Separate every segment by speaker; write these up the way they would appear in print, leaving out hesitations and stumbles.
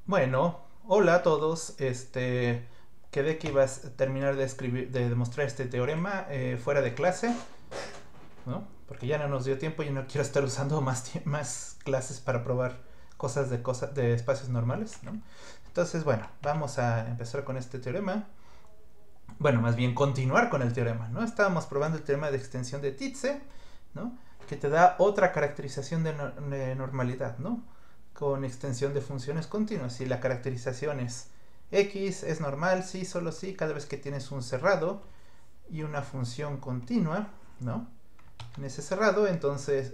Speaker 1: Bueno, hola a todos. Quedé que ibas a terminar de escribir, de demostrar este teorema fuera de clase, ¿no? Porque ya no nos dio tiempo y no quiero estar usando más clases para probar cosas de espacios normales, ¿no? Entonces, bueno, vamos a empezar con este teorema. Bueno, más bien continuar con el teorema, ¿no? Estábamos probando el teorema de extensión de Titze, ¿no? Que te da otra caracterización de normalidad, ¿no? Con extensión de funciones continuas. Si la caracterización es x es normal, sí, solo sí, cada vez que tienes un cerrado y una función continua, ¿no? En ese cerrado, entonces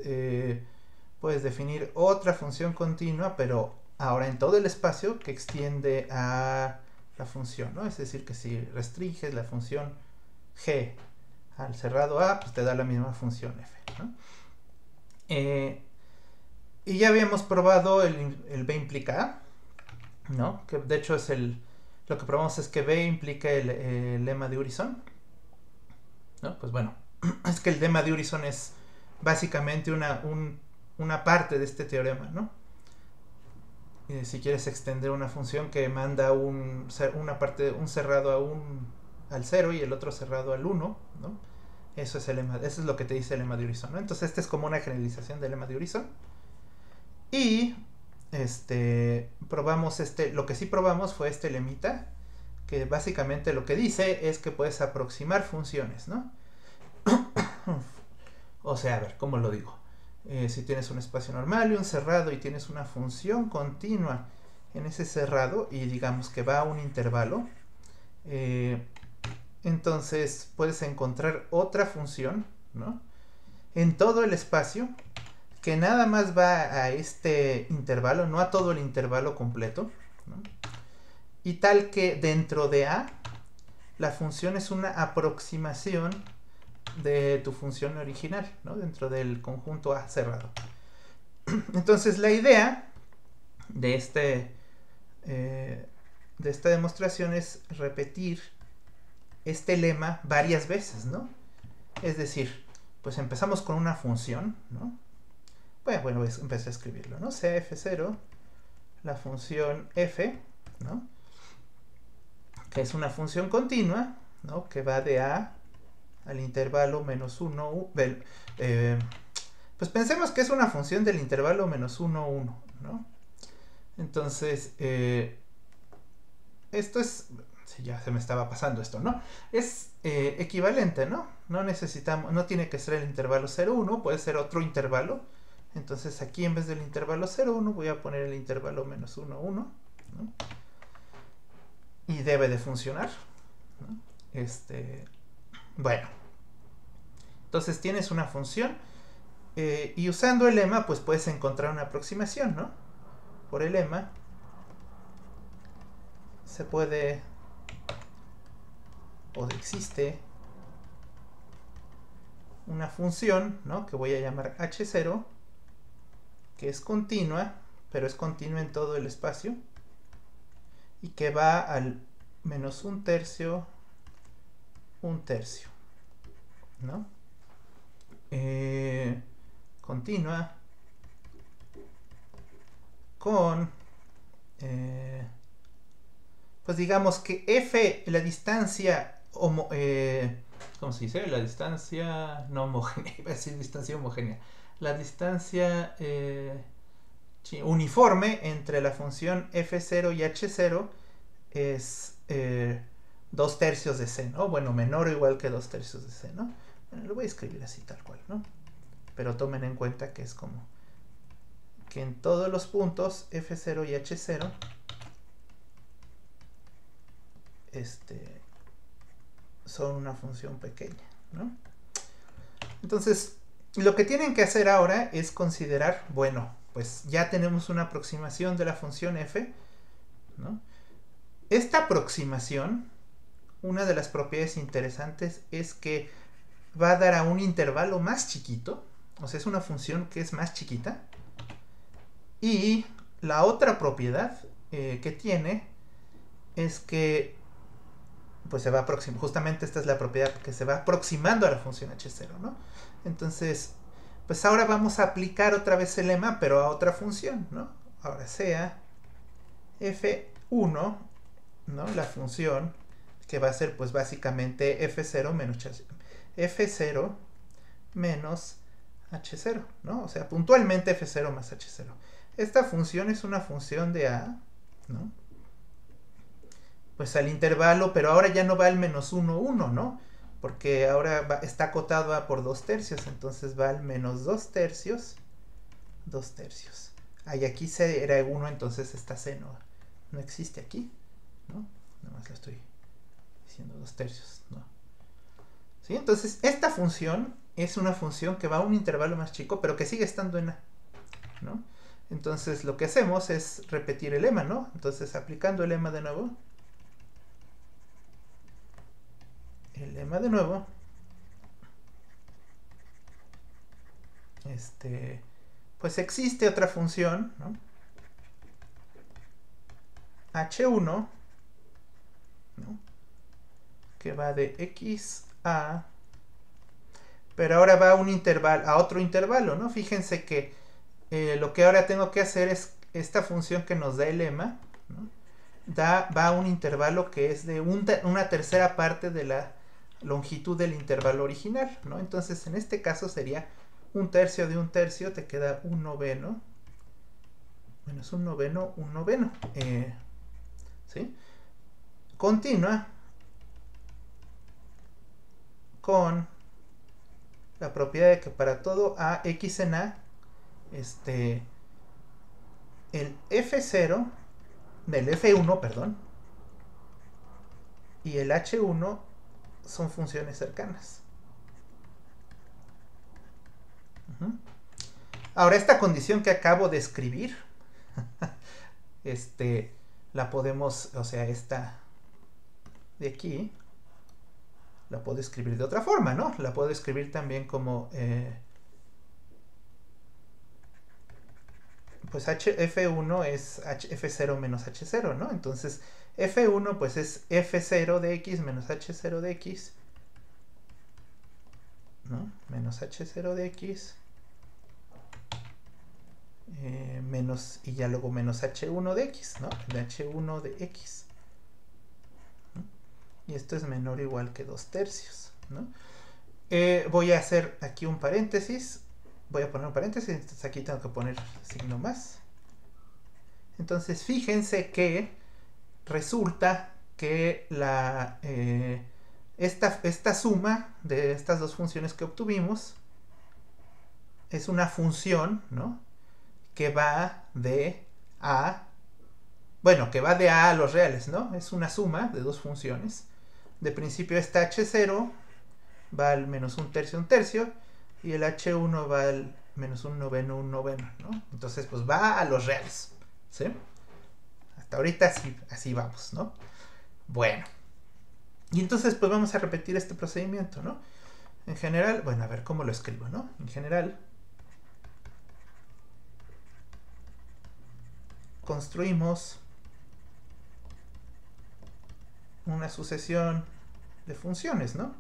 Speaker 1: puedes definir otra función continua, pero ahora en todo el espacio que extiende a la función, ¿no? Es decir, que si restringes la función g al cerrado A, pues te da la misma función f, ¿no? Eh, y ya habíamos probado el B implica A, ¿no? Que de hecho es lo que probamos es que B implica el lema de Urison, ¿no? Pues bueno, es que el lema de Urison es básicamente una parte de este teorema, ¿no? Si quieres extender una función que manda una parte, un cerrado al 0 y el otro cerrado al 1, ¿no? Eso es lo que te dice el lema de Urison, ¿no? Entonces este es como una generalización del lema de Urison. Y probamos lo que sí probamos fue este lemita, que básicamente lo que dice es que puedes aproximar funciones, ¿no? O sea, a ver, ¿cómo lo digo? Si tienes un espacio normal y un cerrado y tienes una función continua en ese cerrado y digamos que va a un intervalo, eh, entonces puedes encontrar otra función, ¿no? En todo el espacio que nada más va a este intervalo, no a todo el intervalo completo, ¿no? Y tal que dentro de A la función es una aproximación de tu función original, ¿no? Dentro del conjunto A cerrado. Entonces la idea de, de esta demostración es repetir este lema varias veces, ¿no? Es decir, pues empezamos con una función, ¿no? Bueno, empecé a escribirlo, ¿no? Sea f0, la función f, ¿no? Que es una función continua, ¿no? Que va de a al intervalo menos 1, pues pensemos que es una función del intervalo menos 1, 1, ¿no? Entonces, esto es, sí, ya se me estaba pasando esto, ¿no? Es equivalente, ¿no? No tiene que ser el intervalo 0, 1, puede ser otro intervalo. Entonces aquí en vez del intervalo 0, 1 voy a poner el intervalo menos 1, 1, ¿no? Y debe de funcionar, ¿no? Bueno, entonces tienes una función y usando el lema pues puedes encontrar una aproximación, ¿no? Por el lema se puede o existe una función, ¿no? Que voy a llamar h0, que es continua, pero es continua en todo el espacio y que va al menos un tercio, ¿no? Continua con, pues digamos que f, la distancia, ¿cómo se dice? La distancia no homogénea, iba a decir distancia homogénea. La distancia uniforme entre la función f0 y h0 es 2 tercios de c, ¿no? Bueno, menor o igual que 2 tercios de c, ¿no? Bueno, lo voy a escribir así tal cual, ¿no? Pero tomen en cuenta que es como que en todos los puntos f0 y h0 son una función pequeña, ¿no? Entonces, lo que tienen que hacer ahora es considerar, bueno, pues ya tenemos una aproximación de la función f, ¿no? Esta aproximación, una de las propiedades interesantes es que va a dar a un intervalo más chiquito, o sea, es una función que es más chiquita, y la otra propiedad que tiene es que pues se va aproximando, justamente esta es la propiedad que se va aproximando a la función h0, ¿no? Entonces, pues ahora vamos a aplicar otra vez el lema, pero a otra función, ¿no? Ahora sea F1, ¿no? La función que va a ser pues básicamente F0 menos F0 menos H0, ¿no? O sea, puntualmente F0 más H0. Esta función es una función de A, ¿no? Pues al intervalo, pero ahora ya no va al menos 1, 1, ¿no? Porque ahora está acotado a por 2 tercios, entonces va al menos 2 tercios, 2 tercios. Y aquí C era 1, entonces esta C no existe aquí, ¿no? Nada más lo estoy diciendo 2 tercios, ¿no? ¿Sí? Entonces esta función es una función que va a un intervalo más chico, pero que sigue estando en A, ¿no? Entonces lo que hacemos es repetir el lema, ¿no? Entonces aplicando el lema de nuevo, pues existe otra función, ¿no? H1, ¿no? Que va de X a, pero ahora va a un intervalo, a otro intervalo, ¿no? Fíjense que lo que ahora tengo que hacer es esta función que nos da el lema, ¿no? Va a un intervalo que es de una tercera parte de la longitud del intervalo original, ¿no? Entonces en este caso sería un tercio de un tercio, te queda un noveno, menos un noveno, un noveno. ¿Sí? Continúa con la propiedad de que para todo a x en a, el f0 del f1, perdón, y el h1 son funciones cercanas. Ahora esta condición que acabo de escribir, la podemos, o sea, esta de aquí, la puedo escribir de otra forma, ¿no? La puedo escribir también como, pues F1 es F0 menos H0, ¿no? Entonces F1 pues es F0 de X menos H0 de X, ¿no? Menos H0 de X, menos, y ya luego menos H1 de X, ¿no? De H1 de X. ¿No? Y esto es menor o igual que 2 tercios, ¿no? Voy a hacer aquí un paréntesis. Voy a poner un paréntesis, entonces aquí tengo que poner signo más. Entonces fíjense que resulta que esta suma de estas dos funciones que obtuvimos es una función, ¿no? Que va de A, bueno, que va de A a los reales, ¿no? Es una suma de dos funciones. De principio esta H0 va al menos un tercio, y el H1 va al menos un noveno, ¿no? Entonces, pues va a los reales, ¿sí? Hasta ahorita así vamos, ¿no? Bueno. Y entonces, pues vamos a repetir este procedimiento, ¿no? En general, bueno, a ver cómo lo escribo, ¿no? En general, construimos una sucesión de funciones, ¿no?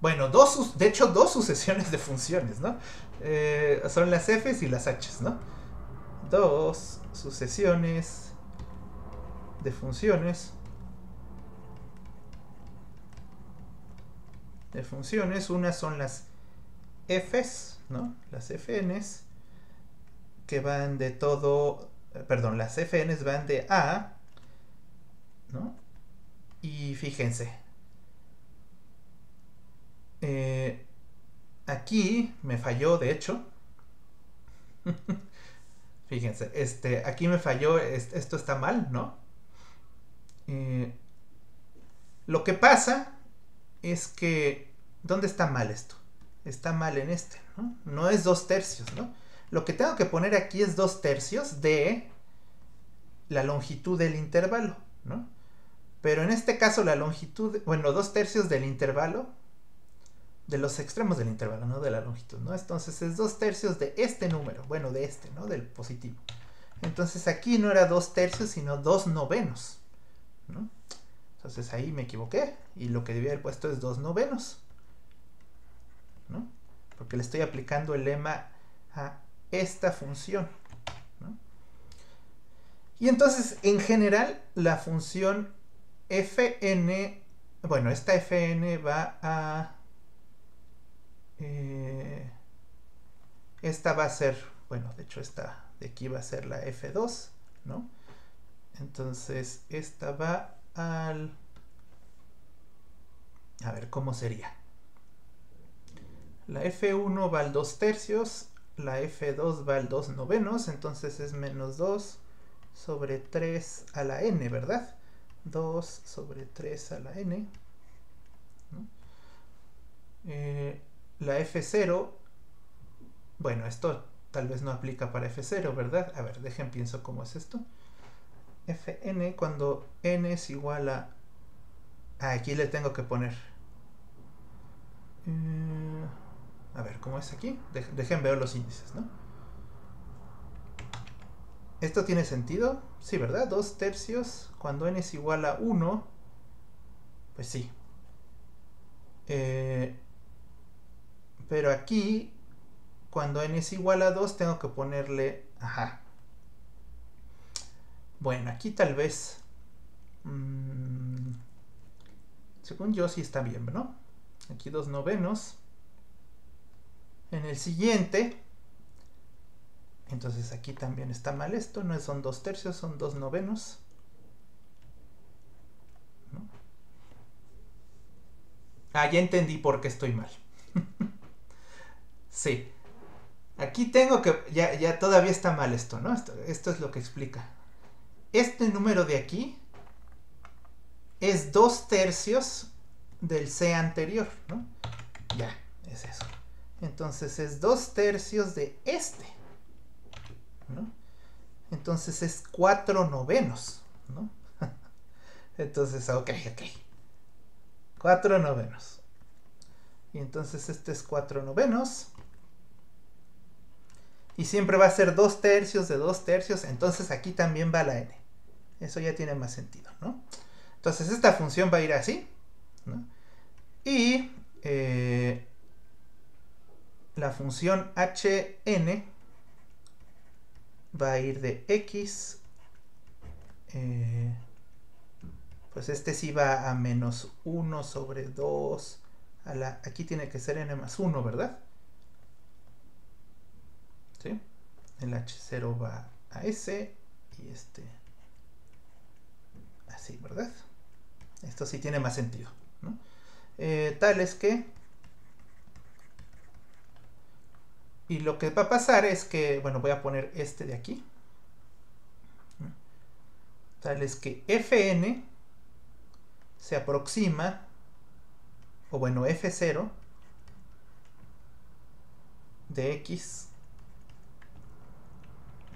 Speaker 1: Bueno, de hecho, dos sucesiones de funciones, ¿no? Son las f's y las h's, ¿no? Dos sucesiones de funciones. Unas son las f's, ¿no? Las fn's, que van de todo, perdón, las fn's van de A, ¿no? Y fíjense, aquí me falló, de hecho. Fíjense, aquí me falló, esto está mal, ¿no? Lo que pasa es que, ¿dónde está mal esto? Está mal en ¿no? No es 2 tercios, ¿no? Lo que tengo que poner aquí es 2 tercios de la longitud del intervalo, ¿no? Pero en este caso la longitud, bueno, 2 tercios del intervalo, de los extremos del intervalo, no de la longitud, ¿no? Entonces es 2 tercios de este número, bueno, de ¿no? Del positivo. Entonces aquí no era 2 tercios, sino 2 novenos, ¿no? Entonces ahí me equivoqué, y lo que debía haber puesto es 2 novenos. ¿no? Porque le estoy aplicando el lema a esta función, ¿no? Y entonces, en general, la función fn, bueno, esta fn va a... esta va a ser, bueno, de hecho esta de aquí va a ser la f2, ¿no? Entonces, esta va al... A ver, ¿cómo sería? La f1 va al 2 tercios, la f2 va al 2 novenos, entonces es menos 2 sobre 3 a la n, ¿verdad? 2 sobre 3 a la n, ¿no? La f0, bueno, esto tal vez no aplica para f0, ¿verdad? A ver, dejen pienso cómo es esto. Fn, cuando n es igual a... aquí le tengo que poner... a ver, ¿cómo es aquí? Dejen ver los índices, ¿no? ¿Esto tiene sentido? Sí, ¿verdad? 2 tercios, cuando n es igual a 1, pues sí. Pero aquí, cuando n es igual a 2, tengo que ponerle... Ajá. Bueno, aquí tal vez... según yo sí está bien, ¿no? Aquí 2 novenos. En el siguiente... Entonces aquí también está mal esto, no son 2 tercios, son 2 novenos. ¿No? Ah, ya entendí por qué estoy mal. Sí. Aquí tengo que... Ya todavía está mal esto, ¿no? Esto es lo que explica. Este número de aquí es 2 tercios del C anterior, ¿no? Ya, es eso. Entonces es 2 tercios de este, ¿no? Entonces es 4 novenos, ¿no? Entonces, ok. 4 novenos. Y entonces este es 4 novenos. Y siempre va a ser 2 tercios de 2 tercios. Entonces aquí también va la n. Eso ya tiene más sentido, ¿no? Entonces esta función va a ir así, ¿no? Y la función hn va a ir de x, pues este sí va a menos 1 sobre 2 a la... Aquí tiene que ser n más 1, ¿verdad? ¿Sí? El h0 va a s y este... así, ¿verdad? Esto sí tiene más sentido, ¿no? Tal es que... Y lo que va a pasar es que, bueno, voy a poner este de aquí. Tal es que fn se aproxima, o bueno, f0 de x.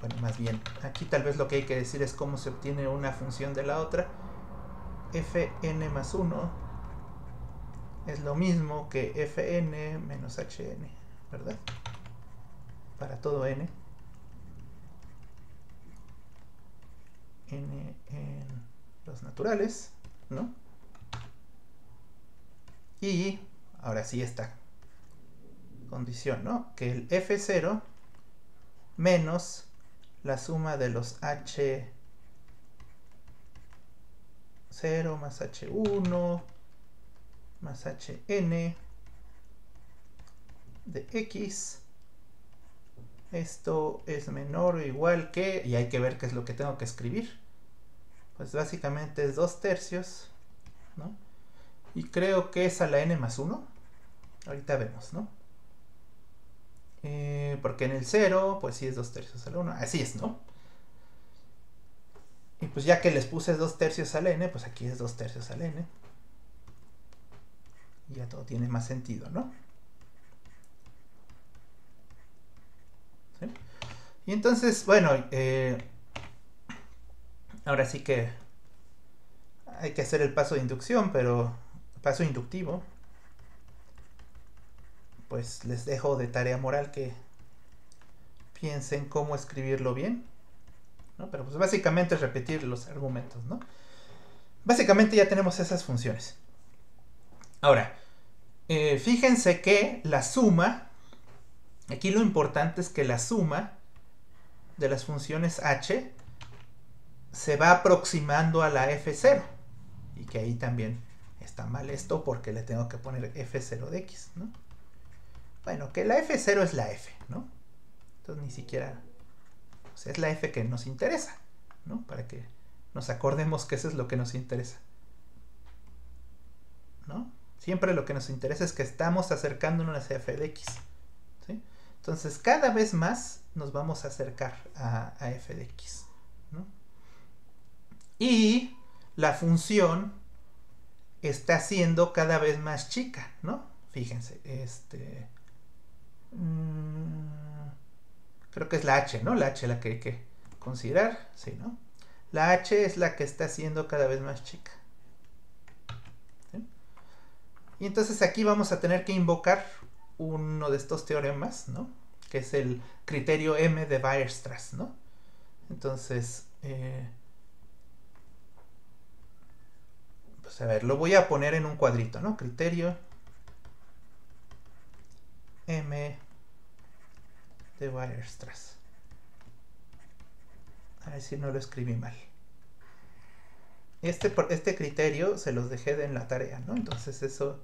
Speaker 1: Bueno, más bien, aquí tal vez lo que hay que decir es cómo se obtiene una función de la otra. Fn más 1 es lo mismo que Fn menos Hn, ¿verdad? Para todo n. N en los naturales, ¿no? Y ahora sí esta condición, ¿no? Que el F0 menos la suma de los H0 más H1 más Hn de x, esto es menor o igual que, y hay que ver qué es lo que tengo que escribir, pues básicamente es 2 tercios, ¿no? Y creo que es a la n más 1, ahorita vemos, ¿no? Porque en el 0, pues sí es 2 tercios a la 1, así es, ¿no? Y pues ya que les puse 2 tercios al n, pues aquí es 2 tercios al n. Y ya todo tiene más sentido, ¿no? ¿Sí? Y entonces, bueno, ahora sí que hay que hacer el paso de inducción, pero paso inductivo, pues les dejo de tarea moral que piensen cómo escribirlo bien, ¿no? Pero pues básicamente es repetir los argumentos, ¿no? Básicamente ya tenemos esas funciones. Ahora, Fíjense que la suma, aquí lo importante es que la suma de las funciones h se va aproximando a la f0. Y que ahí también está mal esto porque le tengo que poner f0 de x, ¿no? Bueno, que la f0 es la f, ¿no? Entonces ni siquiera... O sea, es la f que nos interesa, ¿no? Para que nos acordemos que eso es lo que nos interesa, ¿no? Siempre lo que nos interesa es que estamos acercándonos a f de x, ¿sí? Entonces cada vez más nos vamos a acercar a f de x, ¿no? Y la función está siendo cada vez más chica, ¿no? Fíjense, creo que es la h, ¿no? La h la que hay que considerar, sí, ¿no? La h es la que está siendo cada vez más chica. ¿Sí? Y entonces aquí vamos a tener que invocar uno de estos teoremas, ¿no? Que es el criterio M de Weierstrass, ¿no? Entonces, pues a ver, lo voy a poner en un cuadrito, ¿no? Criterio M de Weierstrass. A ver si no lo escribí mal. Este criterio se los dejé en la tarea, ¿no? Entonces eso,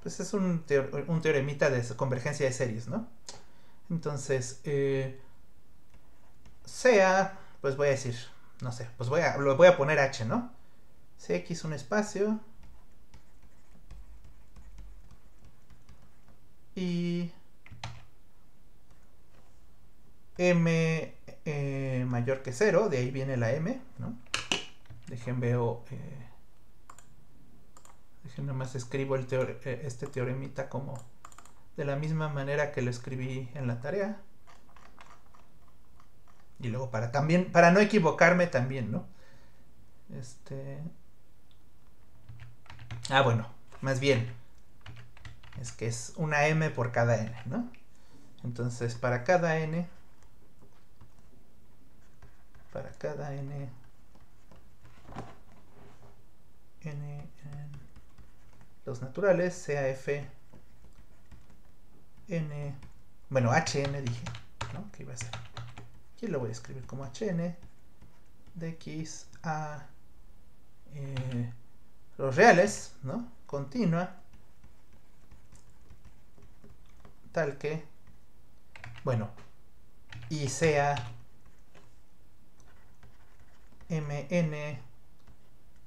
Speaker 1: pues es un teoremita de convergencia de series, ¿no? Entonces, sea, pues voy a decir, no sé, pues lo voy a poner h, ¿no? Cx un espacio y m mayor que 0, de ahí viene la m, ¿no? Dejen nomás escribo este teoremita como de la misma manera que lo escribí en la tarea. Y luego para no equivocarme también, ¿no? Bueno, más bien es que es una m por cada n, ¿no? Entonces para cada n en los naturales, sea f n, bueno, hn dije, ¿no? Que iba a ser. Aquí lo voy a escribir como hn de x a los reales, ¿no? Continua, tal que, bueno, y sea mn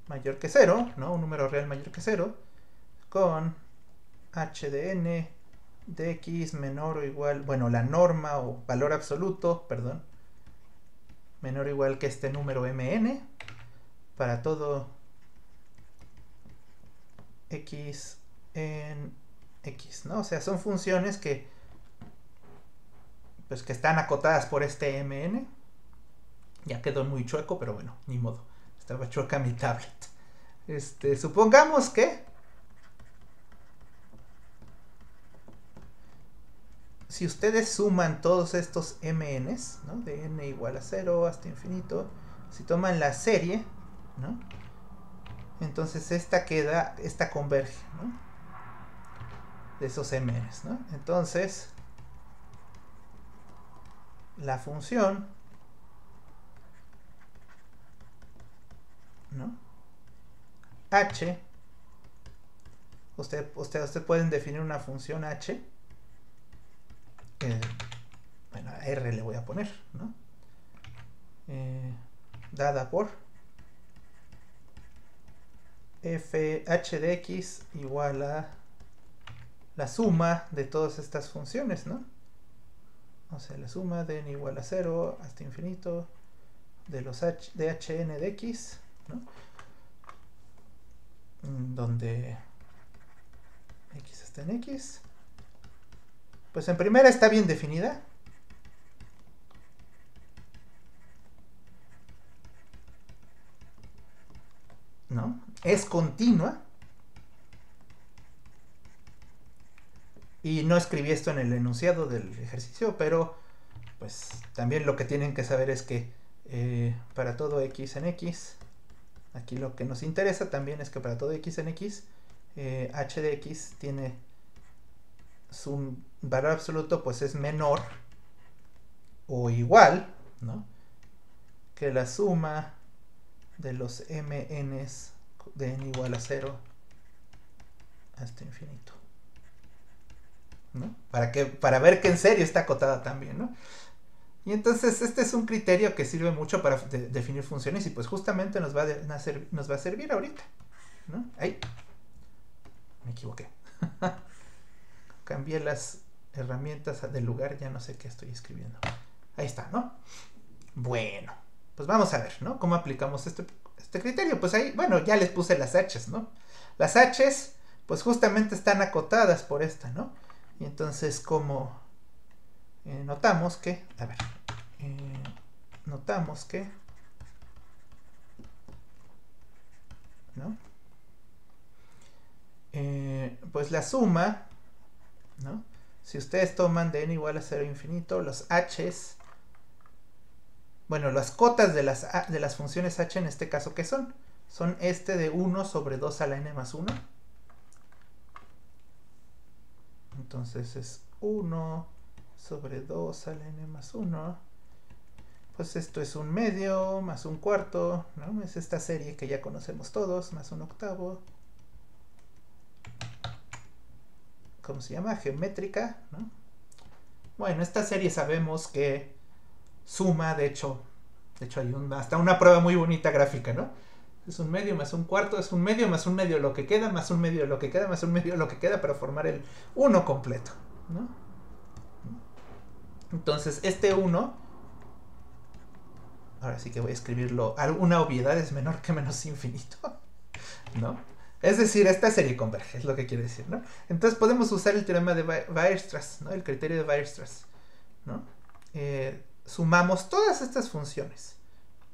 Speaker 1: mayor que 0, ¿no? Un número real mayor que 0, con h de n de x menor o igual, bueno, la norma o valor absoluto, perdón, menor o igual que este número mn para todo x en x, ¿no? O sea, son funciones que pues que están acotadas por este mn. Ya quedó muy chueco, pero bueno, ni modo. Estaba chueca mi tablet. Supongamos que si ustedes suman todos estos mn's, ¿no? De n igual a 0 hasta infinito, si toman la serie, ¿no? Entonces esta converge, ¿no? De esos mn's, ¿no? Entonces la función, ¿no? H, ustedes pueden definir una función h, bueno, a R le voy a poner, ¿no? Dada por f h de x igual a la suma de todas estas funciones, ¿no? O sea, la suma de n igual a 0 hasta infinito de los de hn de x, ¿no? Donde x está en x. Pues en primera está bien definida. ¿No? Es continua. Y no escribí esto en el enunciado del ejercicio, pero pues también lo que tienen que saber es que para todo x en x, aquí lo que nos interesa también es que para todo x en x, h de x tiene su valor absoluto, pues es menor o igual, ¿no?, que la suma de los mn's de n igual a 0 hasta infinito, ¿no? Para ver que en serio está acotada también, ¿no? Y entonces este es un criterio que sirve mucho para definir funciones y pues justamente nos va a servir ahorita, ¿no? Ahí, me equivoqué. Cambié las herramientas del lugar, ya no sé qué estoy escribiendo. Ahí está, ¿no? Bueno, pues vamos a ver, ¿no?, cómo aplicamos este criterio. Pues ahí, bueno, ya les puse las h's, ¿no? Las h's, pues justamente están acotadas por esta, ¿no? Y entonces, como notamos que, a ver, notamos que, ¿no?, pues la suma, ¿no?, si ustedes toman de n igual a 0 infinito, los h's, bueno, las cotas de las funciones h en este caso, ¿qué son? Son de 1 sobre 2 a la n más 1. Entonces es 1 sobre 2 a la n más 1. Pues esto es un medio más un cuarto, ¿no? Es esta serie que ya conocemos todos, más un octavo. ¿Cómo se llama? Geométrica, ¿no? Bueno, esta serie sabemos que suma, de hecho hay hasta una prueba muy bonita gráfica, ¿no? Es un medio más un cuarto, es un medio más un medio lo que queda, más un medio lo que queda, más un medio lo que queda, para formar el 1 completo, ¿no? Entonces, este 1, ahora sí que voy a escribirlo, alguna obviedad es menor que menos infinito, ¿no? Es decir, esta serie converge, es lo que quiere decir, ¿no? Entonces podemos usar el teorema de Weierstrass, ¿no?, el criterio de Weierstrass, ¿no? Sumamos todas estas funciones,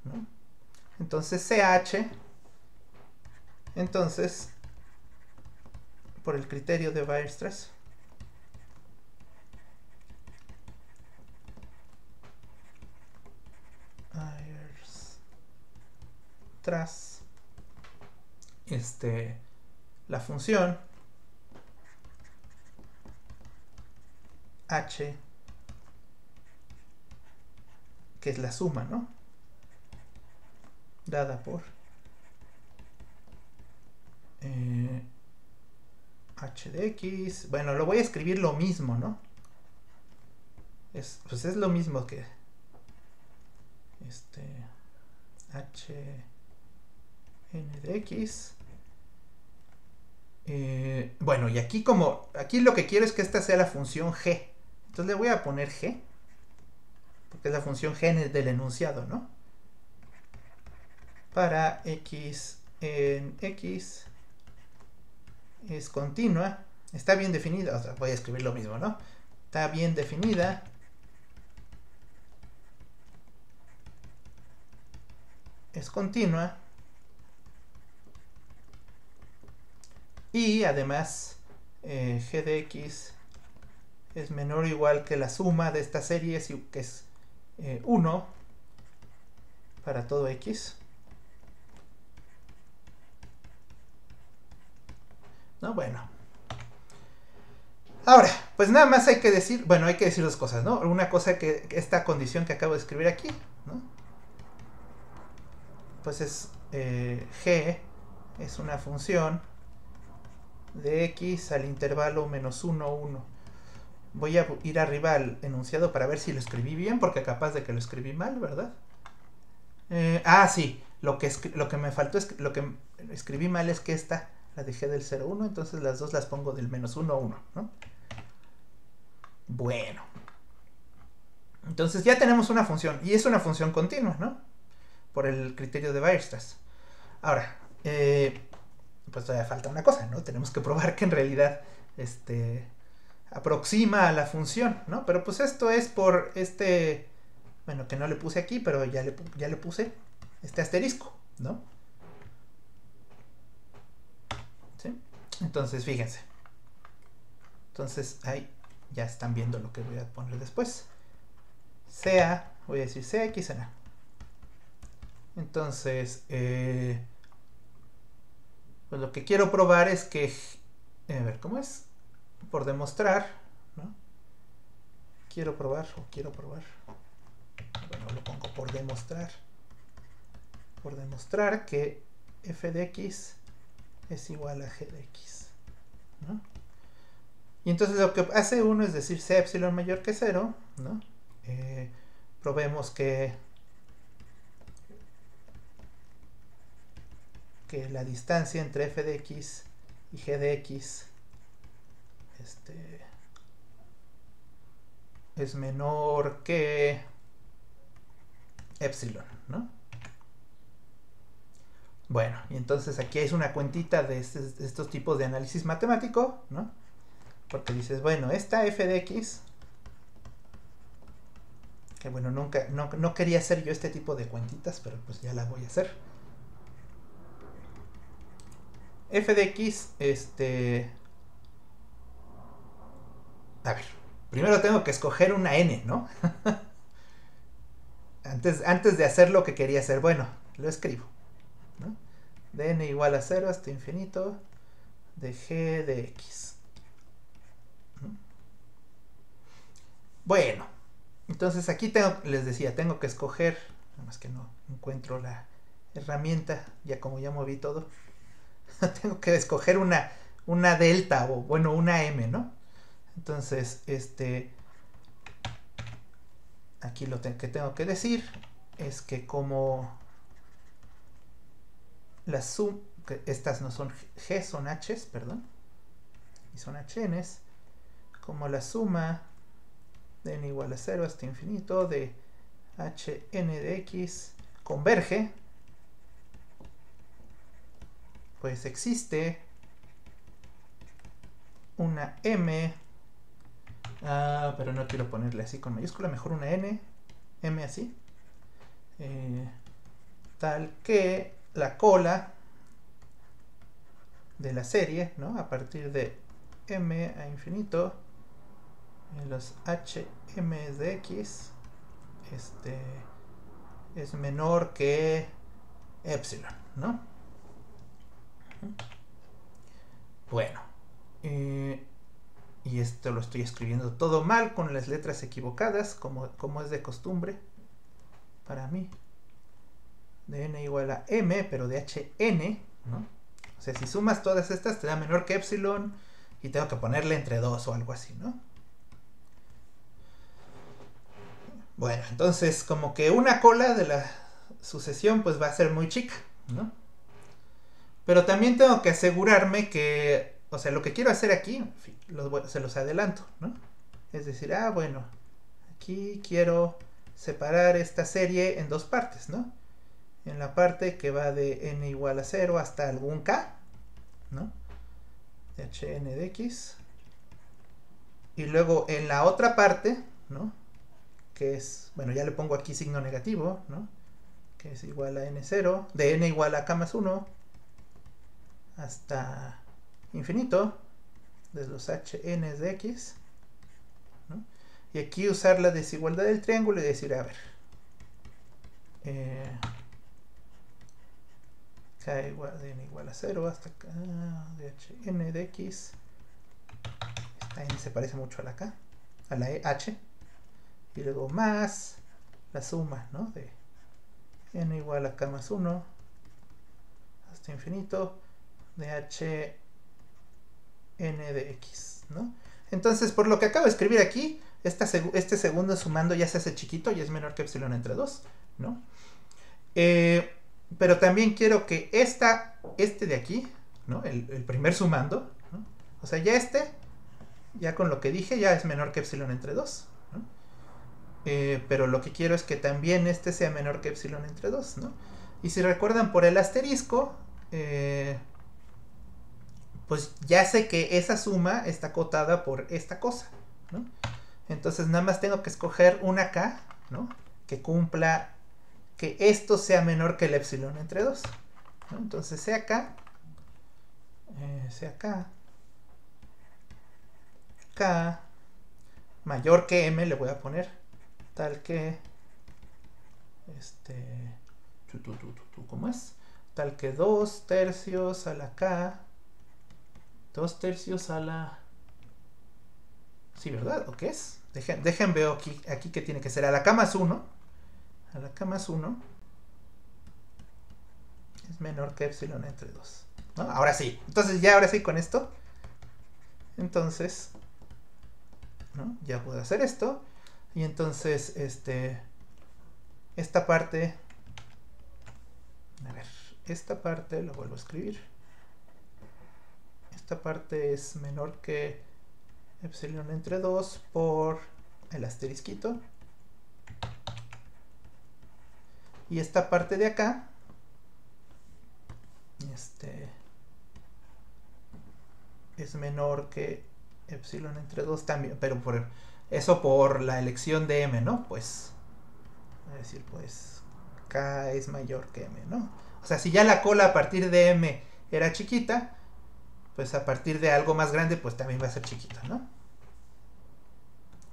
Speaker 1: ¿no? Entonces CH, entonces, por el criterio de Weierstrass, la función h, que es la suma, ¿no?, dada por h de x, bueno, lo voy a escribir lo mismo, ¿no? Pues es lo mismo que h n de x. Bueno, y aquí lo que quiero es que esta sea la función g. Entonces le voy a poner g, porque es la función g del enunciado, ¿no? Para x en x es continua, está bien definida, o sea, voy a escribir lo mismo, ¿no? Está bien definida es continua y además g de x es menor o igual que la suma de esta serie, que es 1 para todo x, ¿no? Bueno, ahora, pues nada más hay que decir, bueno, hay que decir dos cosas, ¿no? Una cosa, que esta condición que acabo de escribir aquí, ¿no?, pues es g es una función de x al intervalo menos 1, 1. Voy a ir arriba al enunciado para ver si lo escribí bien, porque capaz de que lo escribí mal, ¿verdad? Sí, lo que me faltó es lo que escribí mal es que esta la dejé del 0, 1, entonces las dos las pongo del menos 1, 1, ¿no? Bueno, entonces ya tenemos una función, y es una función continua, ¿no?, por el criterio de Weierstrass. Ahora, pues todavía falta una cosa, ¿no? Tenemos que probar que en realidad aproxima a la función, ¿no? Pero pues esto es por bueno, que no le puse aquí, pero ya le puse este asterisco, ¿no? ¿Sí? Entonces, fíjense. Entonces, ahí ya están viendo lo que voy a poner después. Sea, voy a decir sea x en a. Entonces, pues lo que quiero probar es que, a ver, ¿cómo es? Por demostrar, ¿no? Quiero probar, bueno, lo pongo por demostrar que f de x es igual a g de x, ¿no? Y entonces lo que hace uno es decir, si epsilon mayor que 0, ¿no? Probemos que la distancia entre f de x y g de x es menor que epsilon, ¿no? Bueno, y entonces aquí es una cuentita de estos tipos de análisis matemático, ¿no? Porque dices, bueno, esta f de x, que bueno, no quería hacer yo este tipo de cuentitas, pero pues ya la voy a hacer. F de x, a ver, primero tengo que escoger una n, ¿no? antes de hacer lo que quería hacer, bueno, lo escribo, ¿no? De n igual a 0 hasta infinito de g de x. ¿No? Bueno, entonces aquí les decía, tengo que escoger, nada más que no encuentro la herramienta, ya como ya moví todo, tengo que escoger una delta o bueno, una m, ¿no? Entonces, aquí lo que tengo que decir es que como la suma, estas no son g, son h's, perdón, y son hns, como la suma de n igual a 0 hasta infinito de hn de x converge, pues existe una m, pero no quiero ponerle así con mayúscula, mejor una m así, tal que la cola de la serie, ¿no? A partir de m a infinito, los hm de x es menor que epsilon, ¿no? Bueno, y esto lo estoy escribiendo todo mal, con las letras equivocadas, como es de costumbre para mí. De n igual a m, pero de hn, ¿no? O sea, si sumas todas estas te da menor que epsilon y tengo que ponerle entre 2 o algo así, ¿no? Bueno, entonces como que una cola de la sucesión pues va a ser muy chica, ¿no? Pero también tengo que asegurarme que, o sea, lo que quiero hacer aquí, en fin, se los adelanto, ¿no? Es decir, bueno, aquí quiero separar esta serie en dos partes, ¿no? En la parte que va de n igual a 0 hasta algún k, ¿no? De hn de x. Y luego en la otra parte, ¿no? Que es, bueno, ya le pongo aquí signo negativo, ¿no? Que es igual a n0, de n igual a k más 1 hasta infinito, de los hn de x, ¿no? Y aquí usar la desigualdad del triángulo y decir, a ver, k igual de n igual a 0 hasta k de hn de x, esta n se parece mucho a la k, a la h, y luego más la suma, ¿no? De n igual a k más 1 hasta infinito de hn de x, ¿no? Entonces, por lo que acabo de escribir aquí, este segundo sumando ya se hace chiquito y es menor que epsilon entre 2, ¿no? Pero también quiero que este de aquí, ¿no? El primer sumando, ¿no? O sea, ya con lo que dije, ya es menor que epsilon entre 2, ¿no? Pero lo que quiero es que también este sea menor que epsilon entre 2, ¿no? Y si recuerdan por el asterisco, pues ya sé que esa suma está acotada por esta cosa, ¿no? Entonces nada más tengo que escoger una k, ¿no? Que cumpla, que esto sea menor que el epsilon entre 2, ¿no? Entonces sea k, k mayor que m le voy a poner, tal que ¿cómo es? tal que 2/3 a la K, 2/3 a la... Sí, ¿verdad? ¿O qué es? Dejen veo aquí que tiene que ser a la K más 1. A la K más 1 es menor que epsilon entre 2. ¿No? Ahora sí. Entonces ya ahora sí con esto. Entonces, ¿no? Ya puedo hacer esto. Y entonces, esta parte... A ver, esta parte lo vuelvo a escribir. Esta parte es menor que epsilon entre 2 por el asterisquito. Y esta parte de acá, es menor que epsilon entre 2 también, pero eso por la elección de m, ¿no? Pues, voy a decir, pues, k es mayor que m, ¿no? O sea, si ya la cola a partir de m era chiquita, pues a partir de algo más grande, pues también va a ser chiquita, ¿no?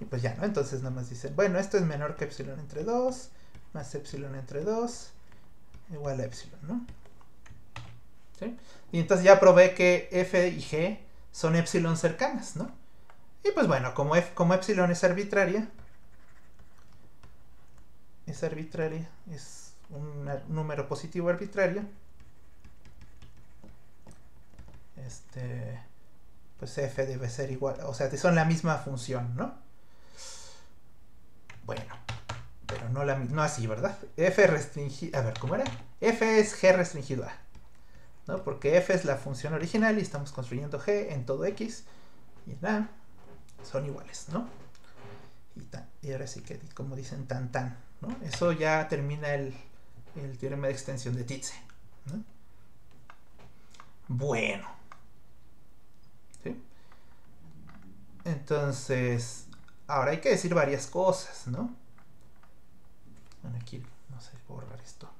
Speaker 1: Y pues ya, ¿no? Entonces nada más dicen, bueno, esto es menor que epsilon entre 2, más epsilon entre 2, igual a epsilon, ¿no? ¿Sí? Y entonces ya probé que f y g son epsilon cercanas, ¿no? Y pues bueno, como epsilon es arbitraria, es un número positivo arbitrario, pues f debe ser igual, o sea, son la misma función, ¿no? Bueno, pero no así, ¿verdad? F restringido, a ver, ¿cómo era? F es G restringido a, ¿no? Porque F es la función original y estamos construyendo G en todo X y nada, son iguales, ¿no? Y ahora sí que, como dicen, tan, ¿no? Eso ya termina el teorema de extensión de Titze, ¿no? Bueno. ¿Sí? Entonces, ahora hay que decir varias cosas, ¿no? Bueno, aquí, no sé, borrar esto.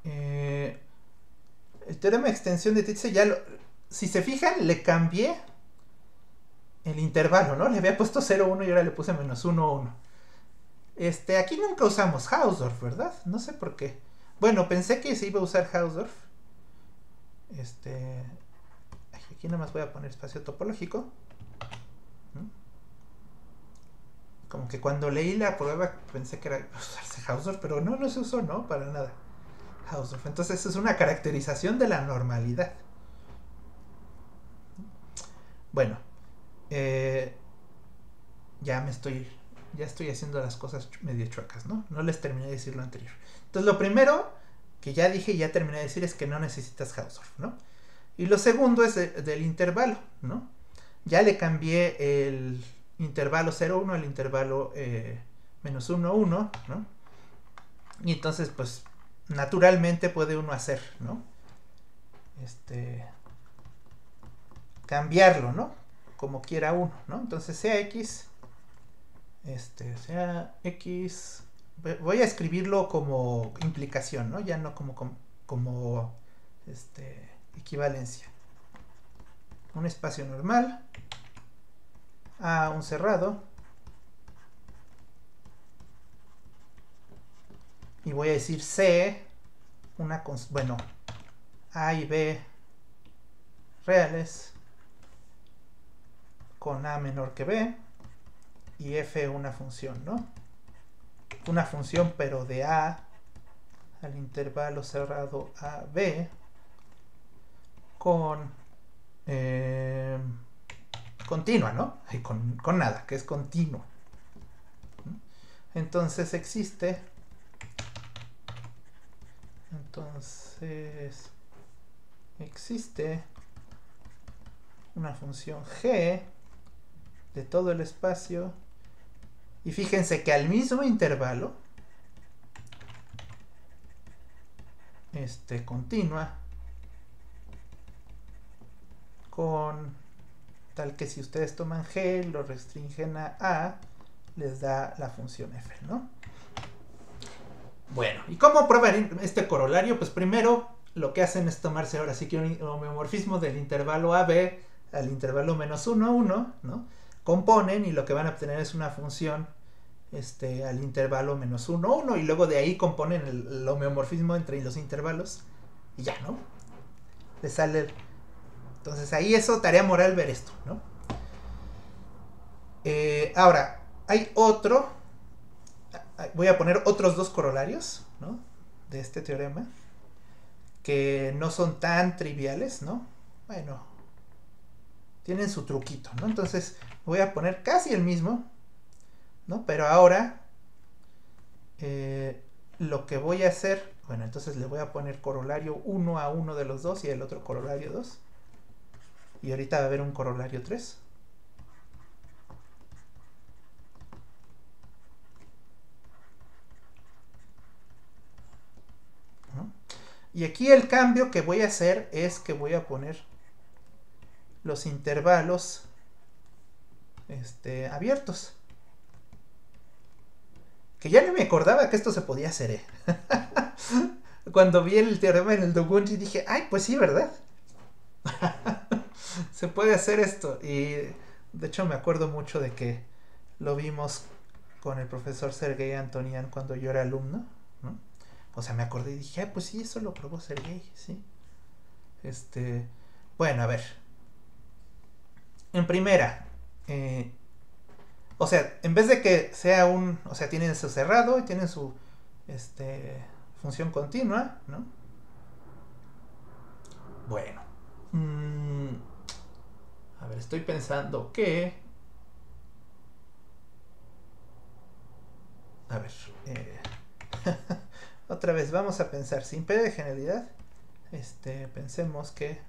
Speaker 1: El teorema de extensión de Titze ya si se fijan, le cambié el intervalo, ¿no? Le había puesto 0, 1 y ahora le puse menos 1, 1. Aquí nunca usamos Hausdorff, ¿verdad? No sé por qué. Bueno, pensé que se iba a usar Hausdorff. Aquí nada más voy a poner espacio topológico. Como que cuando leí la prueba pensé que era usarse Hausdorff, pero no se usó, ¿no? Para nada. Hausdorff. Entonces es una caracterización de la normalidad. Bueno, ya estoy haciendo las cosas medio chuecas, ¿no? No les terminé de decir lo anterior. Entonces lo primero que ya dije y ya terminé de decir es que no necesitas Hausdorff, ¿no? Y lo segundo es del intervalo, ¿no? Ya le cambié el intervalo 0, 1 al intervalo menos 1, 1, ¿no? Y entonces, pues, naturalmente puede uno hacer, ¿no? Cambiarlo, ¿no? Como quiera uno, ¿no? Entonces sea X, sea X, voy a escribirlo como implicación, ¿no? Ya no como equivalencia. Un espacio normal a un cerrado y voy a decir C, bueno, A y B reales con A menor que B y F una función, ¿no? Una función pero de A al intervalo cerrado a B con continua, ¿no? Y con nada, que es continuo. Entonces existe una función G de todo el espacio y fíjense que al mismo intervalo continua con tal que si ustedes toman G, lo restringen a, les da la función F, ¿no? Bueno, ¿y cómo prueban este corolario? Pues primero lo que hacen es tomarse ahora sí que un homeomorfismo del intervalo AB al intervalo menos 1, 1, ¿no? Componen y lo que van a obtener es una función al intervalo menos 1, 1, y luego de ahí componen el homeomorfismo entre los intervalos, y ya, ¿no? Le sale... Entonces ahí eso, tarea moral ver esto, ¿no? Ahora, hay otro, voy a poner otros dos corolarios, ¿no? De este teorema, que no son tan triviales, ¿no? Bueno, tienen su truquito, ¿no? Entonces voy a poner casi el mismo, ¿no? Pero ahora lo que voy a hacer, bueno, entonces le voy a poner corolario 1 a uno de los dos y el otro corolario 2. Y ahorita va a haber un corolario 3. ¿No? Y aquí el cambio que voy a hacer es que voy a poner los intervalos abiertos. Que ya no me acordaba que esto se podía hacer, ¿eh? Cuando vi el teorema en el Dogunji dije, ay, pues sí, ¿verdad? Se puede hacer esto. Y de hecho me acuerdo mucho de que lo vimos con el profesor Sergei Antonian cuando yo era alumno, ¿no? O sea, me acordé y dije, pues sí, eso lo probó Sergei, ¿sí? Bueno, a ver. En primera, o sea, en vez de que sea o sea, tienen su cerrado y tienen su función continua, ¿no? Bueno. A ver, estoy pensando que... A ver. Otra vez, vamos a pensar. Sin P de generalidad. Pensemos que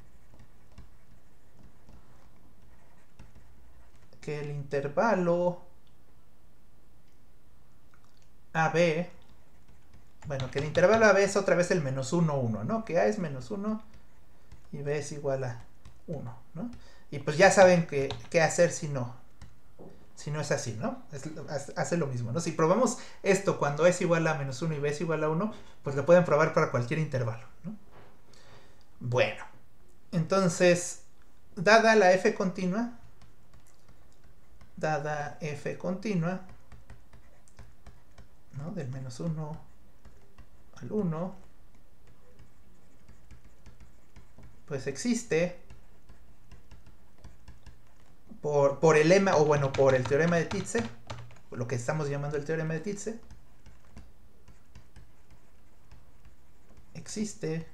Speaker 1: el intervalo AB... Bueno, que el intervalo AB es otra vez el menos 1, 1, ¿no? Que A es menos 1 y B es igual a 1, ¿no? Y pues ya saben qué hacer si no es así, ¿no? Hace lo mismo, ¿no? Si probamos esto cuando es igual a menos 1 y B es igual a 1, pues lo pueden probar para cualquier intervalo, ¿no? Bueno, entonces, dada la f continua, ¿no? Del menos 1 al 1, pues existe por el lema, o bueno, por el teorema de Titze, lo que estamos llamando el teorema de Titze, existe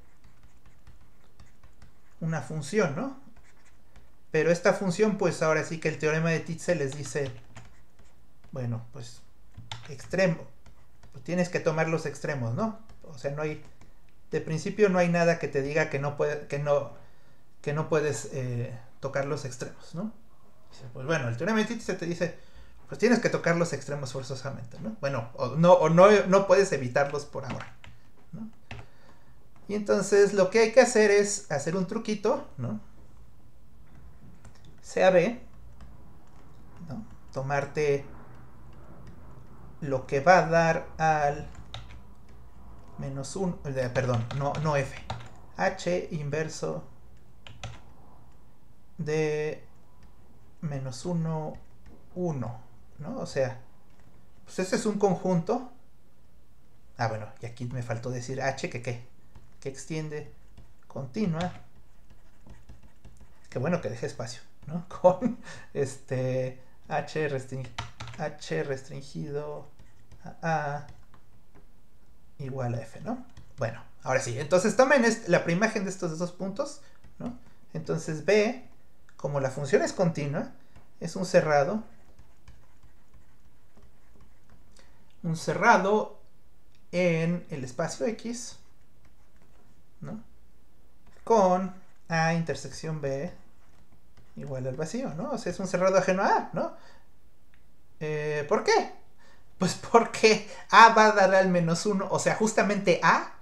Speaker 1: una función, ¿no? Pero esta función, pues ahora sí que el teorema de Titze les dice, bueno, pues extremo, pues tienes que tomar los extremos, ¿no? O sea, no hay, de principio no hay nada que te diga que no puedes tocar los extremos, ¿no? Pues bueno, el teorema de Titze te dice, pues tienes que tocar los extremos forzosamente, ¿no? Bueno, no puedes evitarlos por ahora, ¿no? Y entonces lo que hay que hacer es hacer un truquito, ¿no? CAB, ¿no? Tomarte lo que va a dar al menos 1, perdón, no F, H inverso de menos 1, 1, ¿no? O sea, pues ese es un conjunto. Ah, bueno, y aquí me faltó decir H que extiende continua. Qué bueno que deje espacio, ¿no? Con H restringido a igual a F, ¿no? Bueno, ahora sí. Entonces tomen la preimagen de estos dos puntos, ¿no? Entonces B, como la función es continua, es un cerrado en el espacio X, ¿no? Con A intersección B igual al vacío, ¿no? O sea, es un cerrado ajeno a A, ¿no? ¿Por qué? Pues porque A va a dar al menos 1, o sea, justamente A,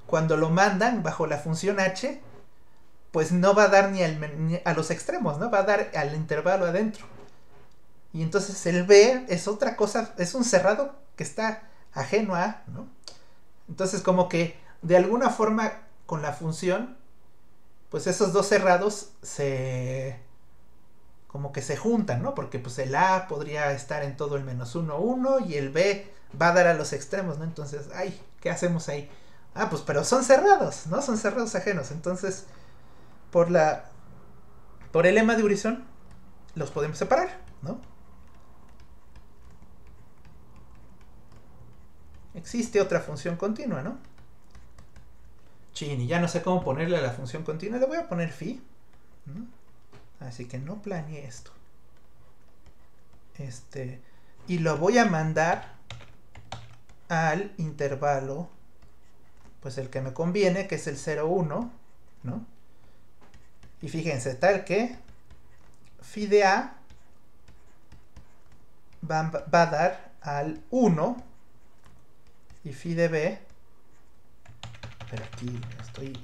Speaker 1: cuando lo mandan bajo la función H, pues no va a dar ni a los extremos, ¿no? Va a dar al intervalo adentro. Y entonces el B es otra cosa, es un cerrado que está ajeno a A, ¿no? Entonces como que de alguna forma con la función, pues esos dos cerrados se como que se juntan, ¿no? Porque pues el A podría estar en todo el menos 1, 1 y el B va a dar a los extremos, ¿no? Entonces, ay, ¿qué hacemos ahí? Ah, pues pero son cerrados, ¿no? Son cerrados ajenos. Entonces, por el lema de Urysohn, los podemos separar, ¿no? Existe otra función continua, ¿no? Chin, y ya no sé cómo ponerle a la función continua. Le voy a poner phi, ¿no? Así que no planeé esto. Y lo voy a mandar al intervalo, pues el que me conviene, que es el 0, 1, ¿no? Y fíjense, tal que phi de A va a dar al 1 y phi de B, pero aquí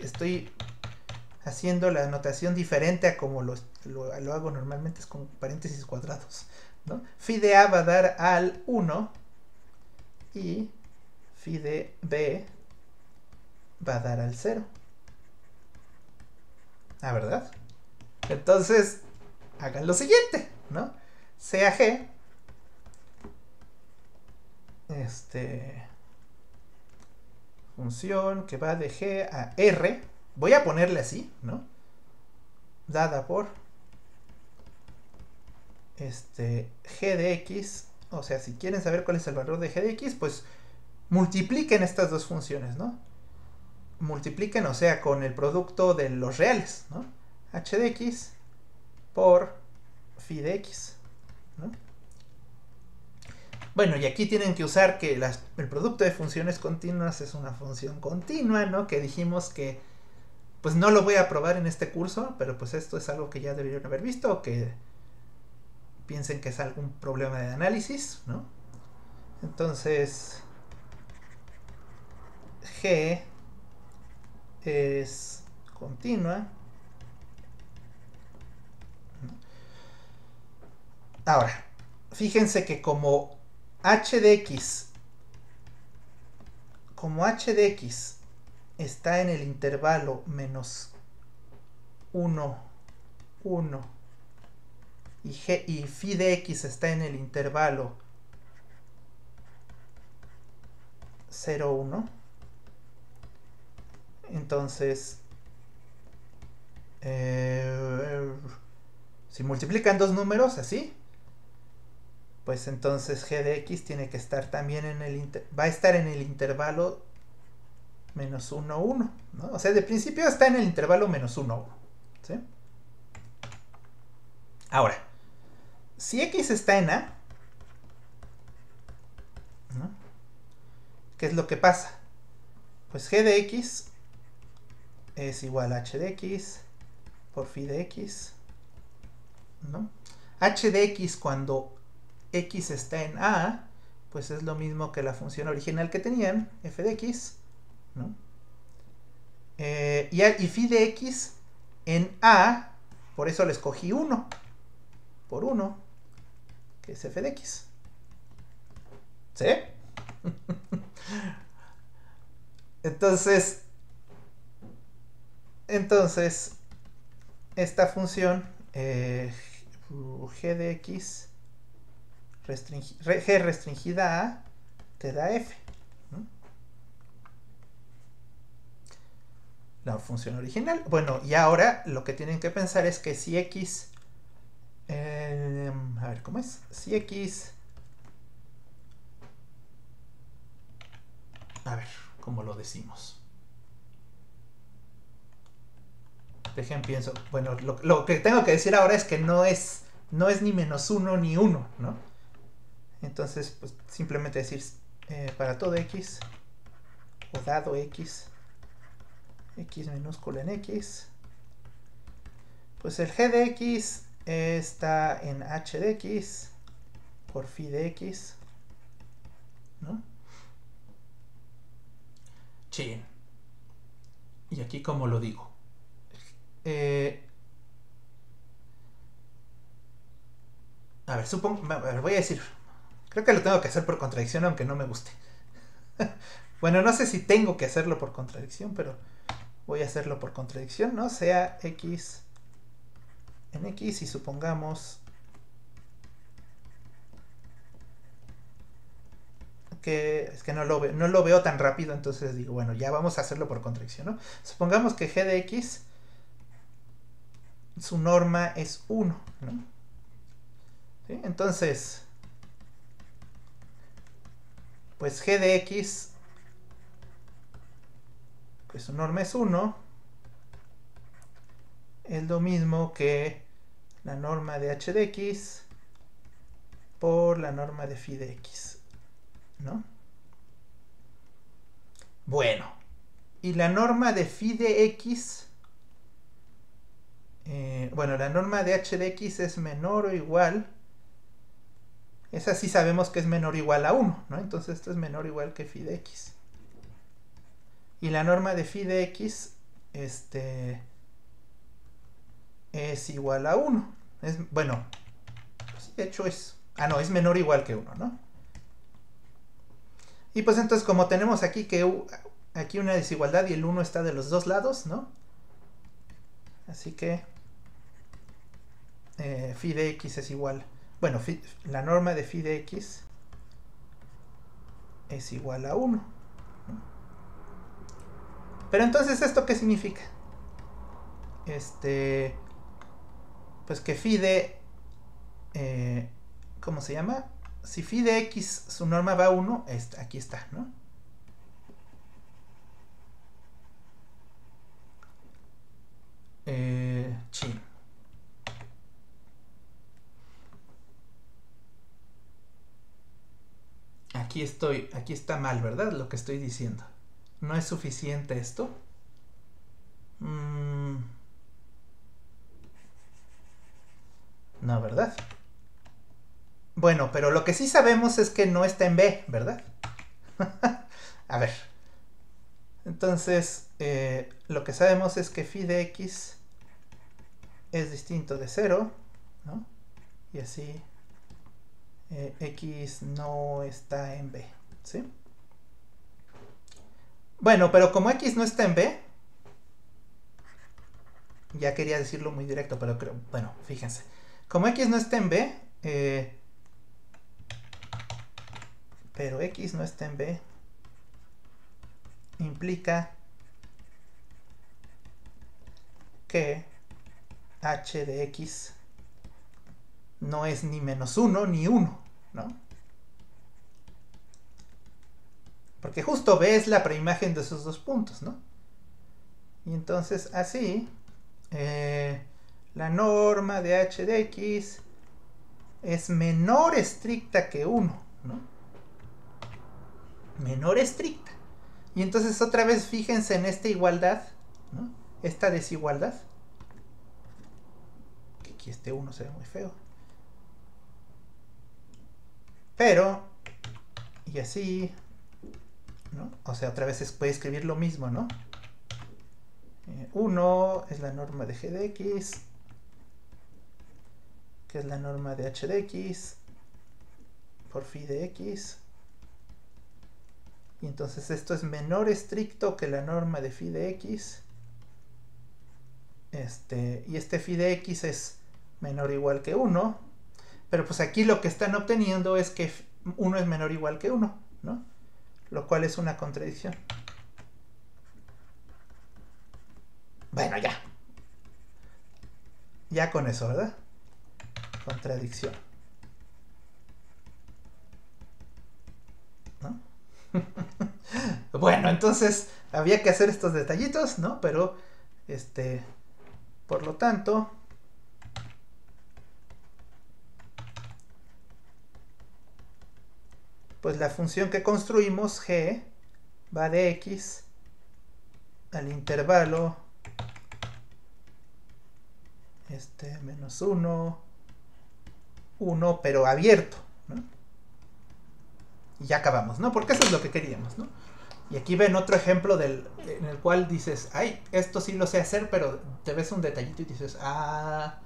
Speaker 1: estoy haciendo la notación diferente a como lo hago normalmente, es con paréntesis cuadrados, ¿no? Phi de A va a dar al 1 y phi de B va a dar al 0. Ah, ¿verdad? Entonces, hagan lo siguiente, ¿no? Sea G, función que va de G a R, voy a ponerle así, ¿no? Dada por G de X, o sea, si quieren saber cuál es el valor de G de X, pues multipliquen estas dos funciones, ¿no? Multipliquen, o sea, con el producto de los reales, ¿no? H de X por phi de X, ¿no? Bueno, y aquí tienen que usar que el producto de funciones continuas es una función continua, ¿no? Que dijimos que pues no lo voy a probar en este curso, pero pues esto es algo que ya deberían haber visto, o que piensen que es algún problema de análisis, ¿no? Entonces, G es continua. Ahora, fíjense que como h de x está en el intervalo menos 1, 1 y phi de x está en el intervalo 0, 1, entonces si multiplican dos números así, pues entonces g de x tiene que estar también va a estar en el intervalo menos 1, 1, ¿no? O sea, de principio está en el intervalo menos 1, 1, ¿sí? Ahora, si x está en A, ¿no? ¿Qué es lo que pasa? Pues g de x es igual a h de x por phi de x, ¿no? H de x cuando x está en A, pues es lo mismo que la función original que tenían, f de x, ¿no? Y phi de x en A, por eso le escogí 1 por 1, que es f de x. ¿Sí? Entonces, esta función g de x g restringida a te da f, ¿no? La función original. Bueno, y ahora lo que tienen que pensar es que si x a ver, ¿cómo es? Si x, a ver, ¿cómo lo decimos? Dejen pienso. Bueno, lo que tengo que decir ahora es que no es ni menos 1 ni 1, ¿no? Entonces, pues simplemente decir para todo x, o dado x minúscula en x, pues el g de x está en h de x por phi de x, ¿no? Chin. Y aquí, ¿cómo lo digo? A ver, voy a decir, creo que lo tengo que hacer por contradicción, aunque no me guste. Bueno, no sé si tengo que hacerlo por contradicción, pero voy a hacerlo por contradicción, ¿no? Sea x en X y supongamos que es que no lo veo tan rápido, entonces digo, bueno, ya vamos a hacerlo por contradicción, ¿no? Supongamos que g de x, su norma es 1, ¿no? ¿Sí? Entonces, pues g de x, pues su norma es 1, es lo mismo que la norma de h de x por la norma de phi de x, ¿no? Bueno, y la norma de phi de x, bueno, la norma de h de x es menor o igual, esa sí sabemos que es menor o igual a 1, ¿no? Entonces esto es menor o igual que phi de x. Y la norma de phi de x, es igual a 1. Bueno, pues de hecho es... Ah, no, es menor o igual que 1, ¿no? Y pues entonces como tenemos aquí aquí una desigualdad y el 1 está de los dos lados, ¿no? Así que phi de x es igual... Bueno, la norma de phi de x es igual a 1. Pero entonces, ¿esto qué significa? Pues que phi de... ¿cómo se llama? Si phi de x, su norma va a 1, aquí está, ¿no? Chin. Aquí está mal, ¿verdad? Lo que estoy diciendo. ¿No es suficiente esto? No, ¿verdad? Bueno, pero lo que sí sabemos es que no está en B, ¿verdad? A ver. Entonces, lo que sabemos es que phi de x es distinto de 0, ¿no? Y así x no está en B, ¿sí? Bueno, pero como x no está en B, ya quería decirlo muy directo, pero creo, bueno, fíjense. Como x no está en B, pero x no está en B, implica que h de x no es ni menos 1 ni 1, ¿no? Porque justo B es la preimagen de esos dos puntos, ¿no? Y entonces así, la norma de h de x es menor estricta que 1, ¿no? Menor estricta. Y entonces otra vez fíjense en esta igualdad, ¿no? Esta desigualdad. Que aquí este 1 se ve muy feo. Pero, y así, ¿no? O sea, otra vez se puede escribir lo mismo, ¿no? 1 es la norma de g de x, que es la norma de h de x, por phi de x. Y entonces esto es menor estricto que la norma de phi de x. Y este phi de x es menor o igual que 1. Pero pues aquí lo que están obteniendo es que 1 es menor o igual que 1, ¿no? Lo cual es una contradicción. Bueno, ya. Ya con eso, ¿verdad? Contradicción. ¿No? Bueno, entonces había que hacer estos detallitos, ¿no? Pero, por lo tanto, pues la función que construimos, g, va de x al intervalo menos 1, 1, pero abierto, ¿no? Y ya acabamos, ¿no? Porque eso es lo que queríamos, ¿no? Y aquí ven otro ejemplo en el cual dices, ay, esto sí lo sé hacer, pero te ves un detallito y dices, ah,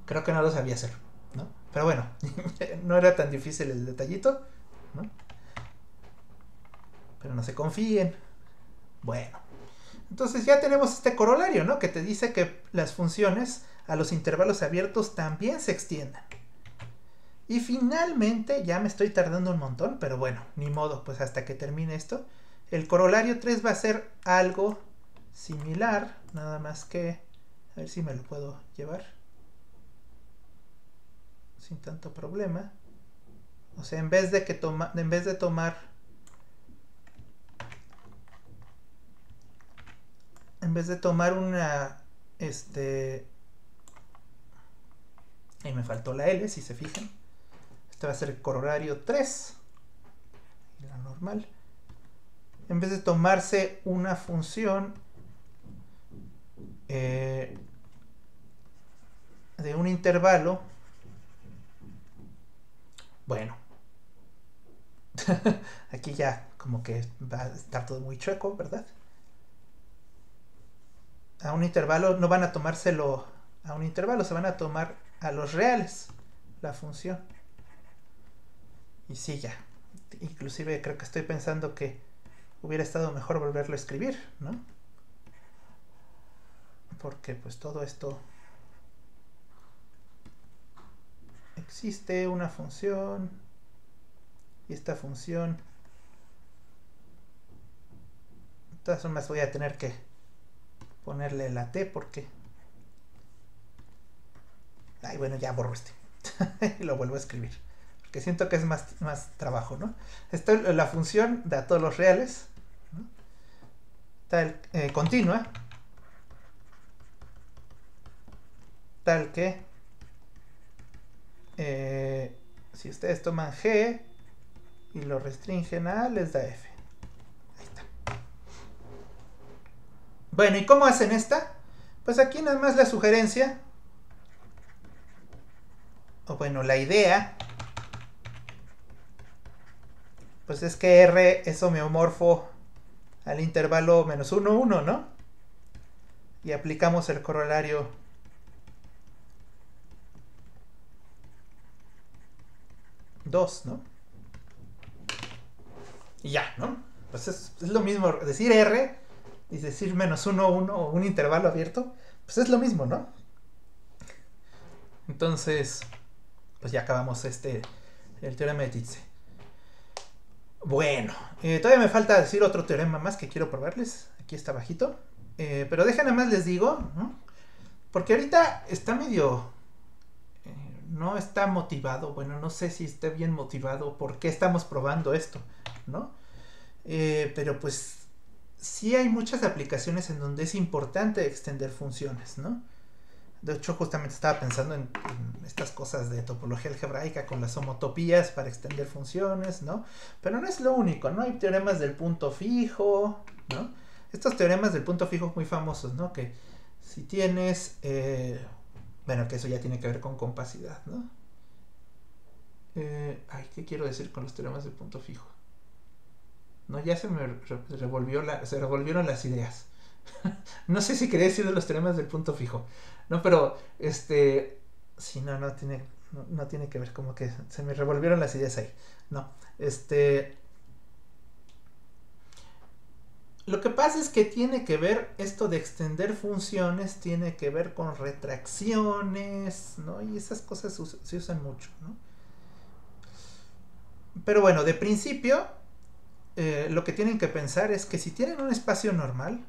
Speaker 1: creo que no lo sabía hacer, ¿no? Pero bueno, no era tan difícil el detallito, ¿no? Pero no se confíen. Bueno, entonces ya tenemos este corolario, ¿no? Que te dice que las funciones a los intervalos abiertos también se extiendan. Y finalmente, ya me estoy tardando un montón, pero bueno, ni modo, pues hasta que termine esto, el corolario 3 va a ser algo similar, nada más que, a ver si me lo puedo llevar sin tanto problema. O sea, en vez de tomar una, ahí me faltó la L, si se fijan. Este va a ser el corolario 3, la normal. En vez de tomarse una función de un intervalo, bueno, aquí ya como que va a estar todo muy chueco, ¿verdad? A un intervalo no van a tomárselo a un intervalo, se van a tomar a los reales la función. Y sí, ya. Inclusive creo que estoy pensando que hubiera estado mejor volverlo a escribir, ¿no? Porque pues todo esto existe una función y esta función, de todas formas voy a tener que ponerle la t porque bueno, ya borro y lo vuelvo a escribir porque siento que es más trabajo, ¿no? Esta es la función de a todos los reales, ¿no? Tal continua, tal que si ustedes toman g y lo restringen a A, les da f. Ahí está. Bueno, ¿y cómo hacen esta? Pues aquí nada más la sugerencia, o bueno, la idea, pues es que R es homeomorfo al intervalo menos 1, 1, ¿no? Y aplicamos el corolario dos, ¿no? Y ya, ¿no? Pues es lo mismo decir R y decir menos 1, 1 o un intervalo abierto, pues es lo mismo, ¿no? Entonces, pues ya acabamos el teorema de Titze. Bueno, todavía me falta decir otro teorema más que quiero probarles. Aquí está bajito. Pero déjenme más les digo, ¿no? Porque ahorita está medio... no está motivado. Bueno, no sé si está bien motivado por qué estamos probando esto, ¿no? Pero pues sí hay muchas aplicaciones en donde es importante extender funciones, ¿no? De hecho, justamente estaba pensando en estas cosas de topología algebraica con las homotopías para extender funciones, ¿no? Pero no es lo único, ¿no? Hay teoremas del punto fijo, ¿no? Estos teoremas del punto fijo muy famosos, ¿no? Que si tienes... bueno, que eso ya tiene que ver con compacidad, ¿no? ¿qué quiero decir con los teoremas del punto fijo? No, ya se me revolvieron las ideas. No sé si quería decir de los teoremas del punto fijo. No, pero sí, no tiene que ver, como que se me revolvieron las ideas ahí. No, lo que pasa es que tiene que ver esto de extender funciones, tiene que ver con retracciones, ¿no? Y esas cosas se usan mucho, ¿no? Pero bueno, de principio, lo que tienen que pensar es que si tienen un espacio normal,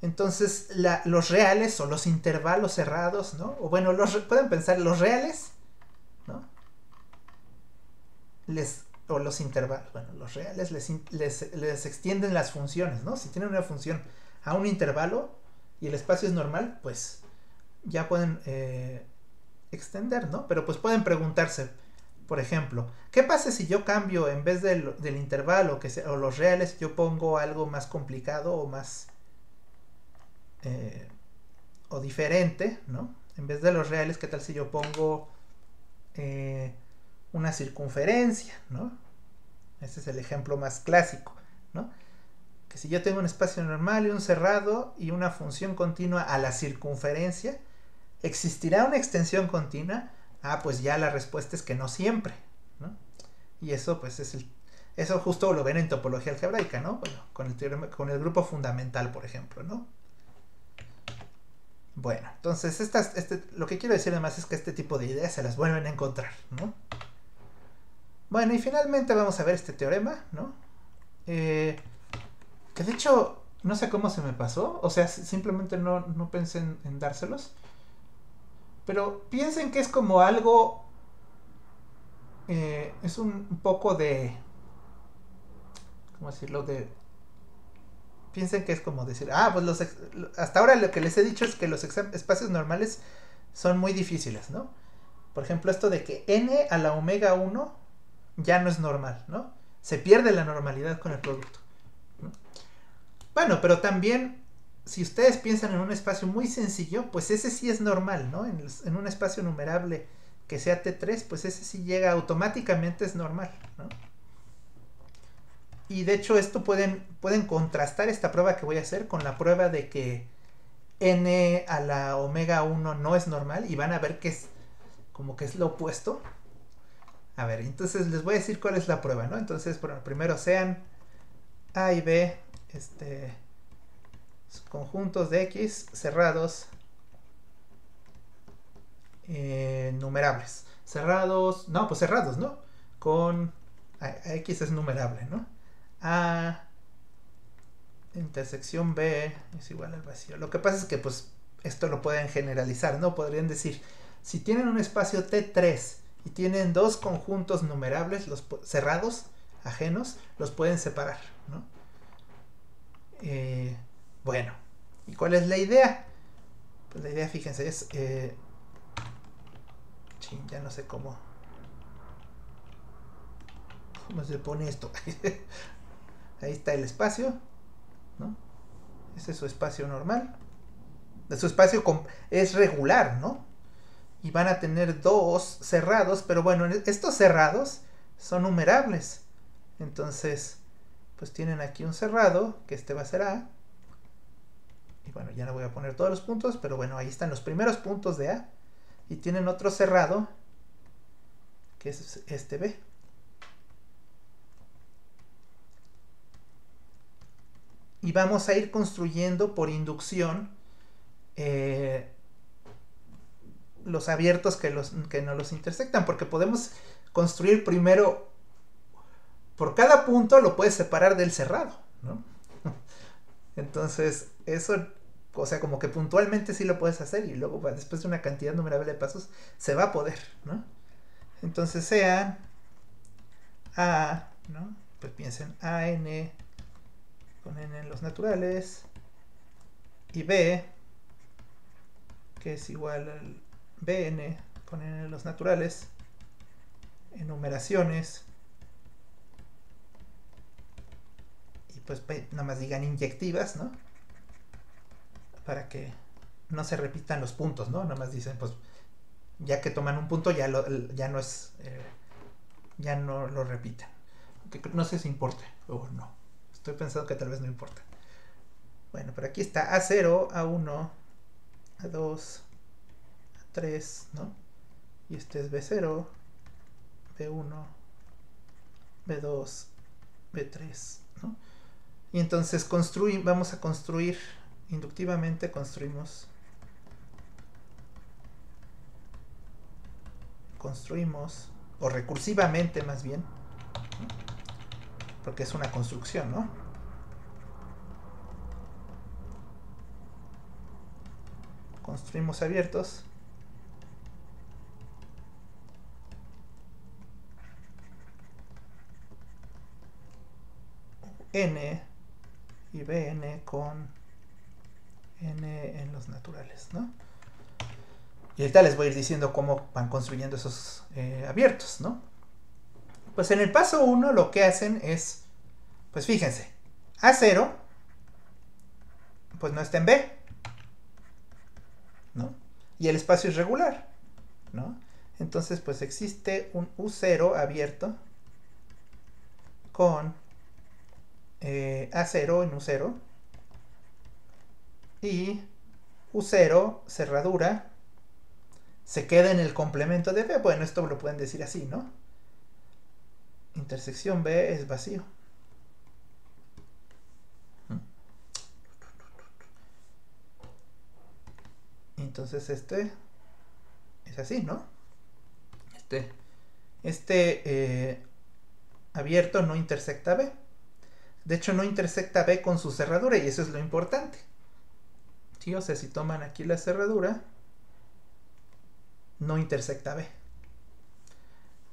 Speaker 1: entonces los reales o los intervalos cerrados, ¿no? O bueno, pueden pensar los reales, ¿no? O los intervalos, bueno, los reales les extienden las funciones, ¿no? Si tienen una función a un intervalo y el espacio es normal, pues ya pueden extender, ¿no? Pero pues pueden preguntarse, por ejemplo, ¿qué pasa si yo cambio en vez del intervalo o los reales, yo pongo algo más complicado o más... o diferente, ¿no? En vez de los reales, ¿qué tal si yo pongo una circunferencia, ¿no? Ese es el ejemplo más clásico, ¿no? Que si yo tengo un espacio normal y un cerrado y una función continua a la circunferencia, ¿existirá una extensión continua? Pues ya la respuesta es que no siempre, ¿no? Y eso pues eso justo lo ven en topología algebraica, ¿no? Bueno, con el grupo fundamental, por ejemplo, ¿no? Bueno, entonces lo que quiero decir además es que este tipo de ideas se las vuelven a encontrar, ¿no? Bueno, y finalmente vamos a ver este teorema, ¿no? Que de hecho, no sé cómo se me pasó, o sea, simplemente no pensé en dárselos. Pero piensen que es como algo, es un poco de, ¿cómo decirlo? Piensen que es como decir, pues hasta ahora lo que les he dicho es que los espacios normales son muy difíciles, ¿no? Por ejemplo, esto de que n a la omega 1 ya no es normal, ¿no? Se pierde la normalidad con el producto, ¿no? Bueno, pero también, si ustedes piensan en un espacio muy sencillo, pues ese sí es normal, ¿no? En un espacio numerable que sea T3, pues ese sí llega automáticamente, es normal, ¿no? Y de hecho esto pueden contrastar esta prueba que voy a hacer con la prueba de que n a la omega 1 no es normal y van a ver que es como que es lo opuesto. A ver, entonces les voy a decir cuál es la prueba, ¿no? Entonces, bueno, primero sean A y B, conjuntos de X cerrados, numerables. Cerrados, no, pues cerrados, ¿no? Con X es numerable, ¿no? A intersección B es igual al vacío. Lo que pasa es que pues esto lo pueden generalizar, ¿no? Podrían decir, si tienen un espacio T3 y tienen dos conjuntos numerables cerrados, ajenos, los pueden separar, ¿no? Bueno, ¿y cuál es la idea? Pues la idea, fíjense, es... ya no sé cómo se pone esto. Ahí está el espacio, ¿no? Ese es su espacio normal. Su espacio es regular, ¿no? Y van a tener dos cerrados, pero bueno, estos cerrados son numerables. Entonces, pues tienen aquí un cerrado, que este va a ser A. Y bueno, ya no voy a poner todos los puntos, pero bueno, ahí están los primeros puntos de A. Y tienen otro cerrado, que es este B. Y vamos a ir construyendo por inducción los abiertos que no los intersectan, porque podemos construir primero, por cada punto lo puedes separar del cerrado, ¿no? Entonces, eso, o sea, como que puntualmente sí lo puedes hacer y luego después de una cantidad numerable de pasos se va a poder, ¿no? Entonces sean A, ¿no? Pues piensen AN con N en los naturales y B, que es igual al BN con N en los naturales, enumeraciones, y pues nada más digan inyectivas, ¿no? Para que no se repitan los puntos, ¿no? Nada más dicen, pues ya que toman un punto ya no es ya no lo repitan. Aunque no sé si importa o no. Estoy pensando que tal vez no importa. Bueno, pero aquí está A0, A1, A2, A3, ¿no? Y este es B0, B1, B2, B3, ¿no? Y entonces vamos a construir inductivamente, construimos o recursivamente más bien, ¿no? Porque es una construcción, ¿no? Construimos abiertos N y Bn con N en los naturales, ¿no? Y ahorita les voy a ir diciendo cómo van construyendo esos abiertos, ¿no? Pues en el paso 1 lo que hacen es, pues fíjense, A0, pues no está en B, ¿no? Y el espacio es regular, ¿no? Entonces, pues existe un U0 abierto con A0 en U0 y U0, cerradura, se queda en el complemento de B. Bueno, esto lo pueden decir así, ¿no? Intersección B es vacío. entonces este es así, ¿no? Abierto no intersecta B. De hecho, no intersecta B con su cerradura y eso es lo importante. ¿Sí? O sea, si toman aquí la cerradura, no intersecta B.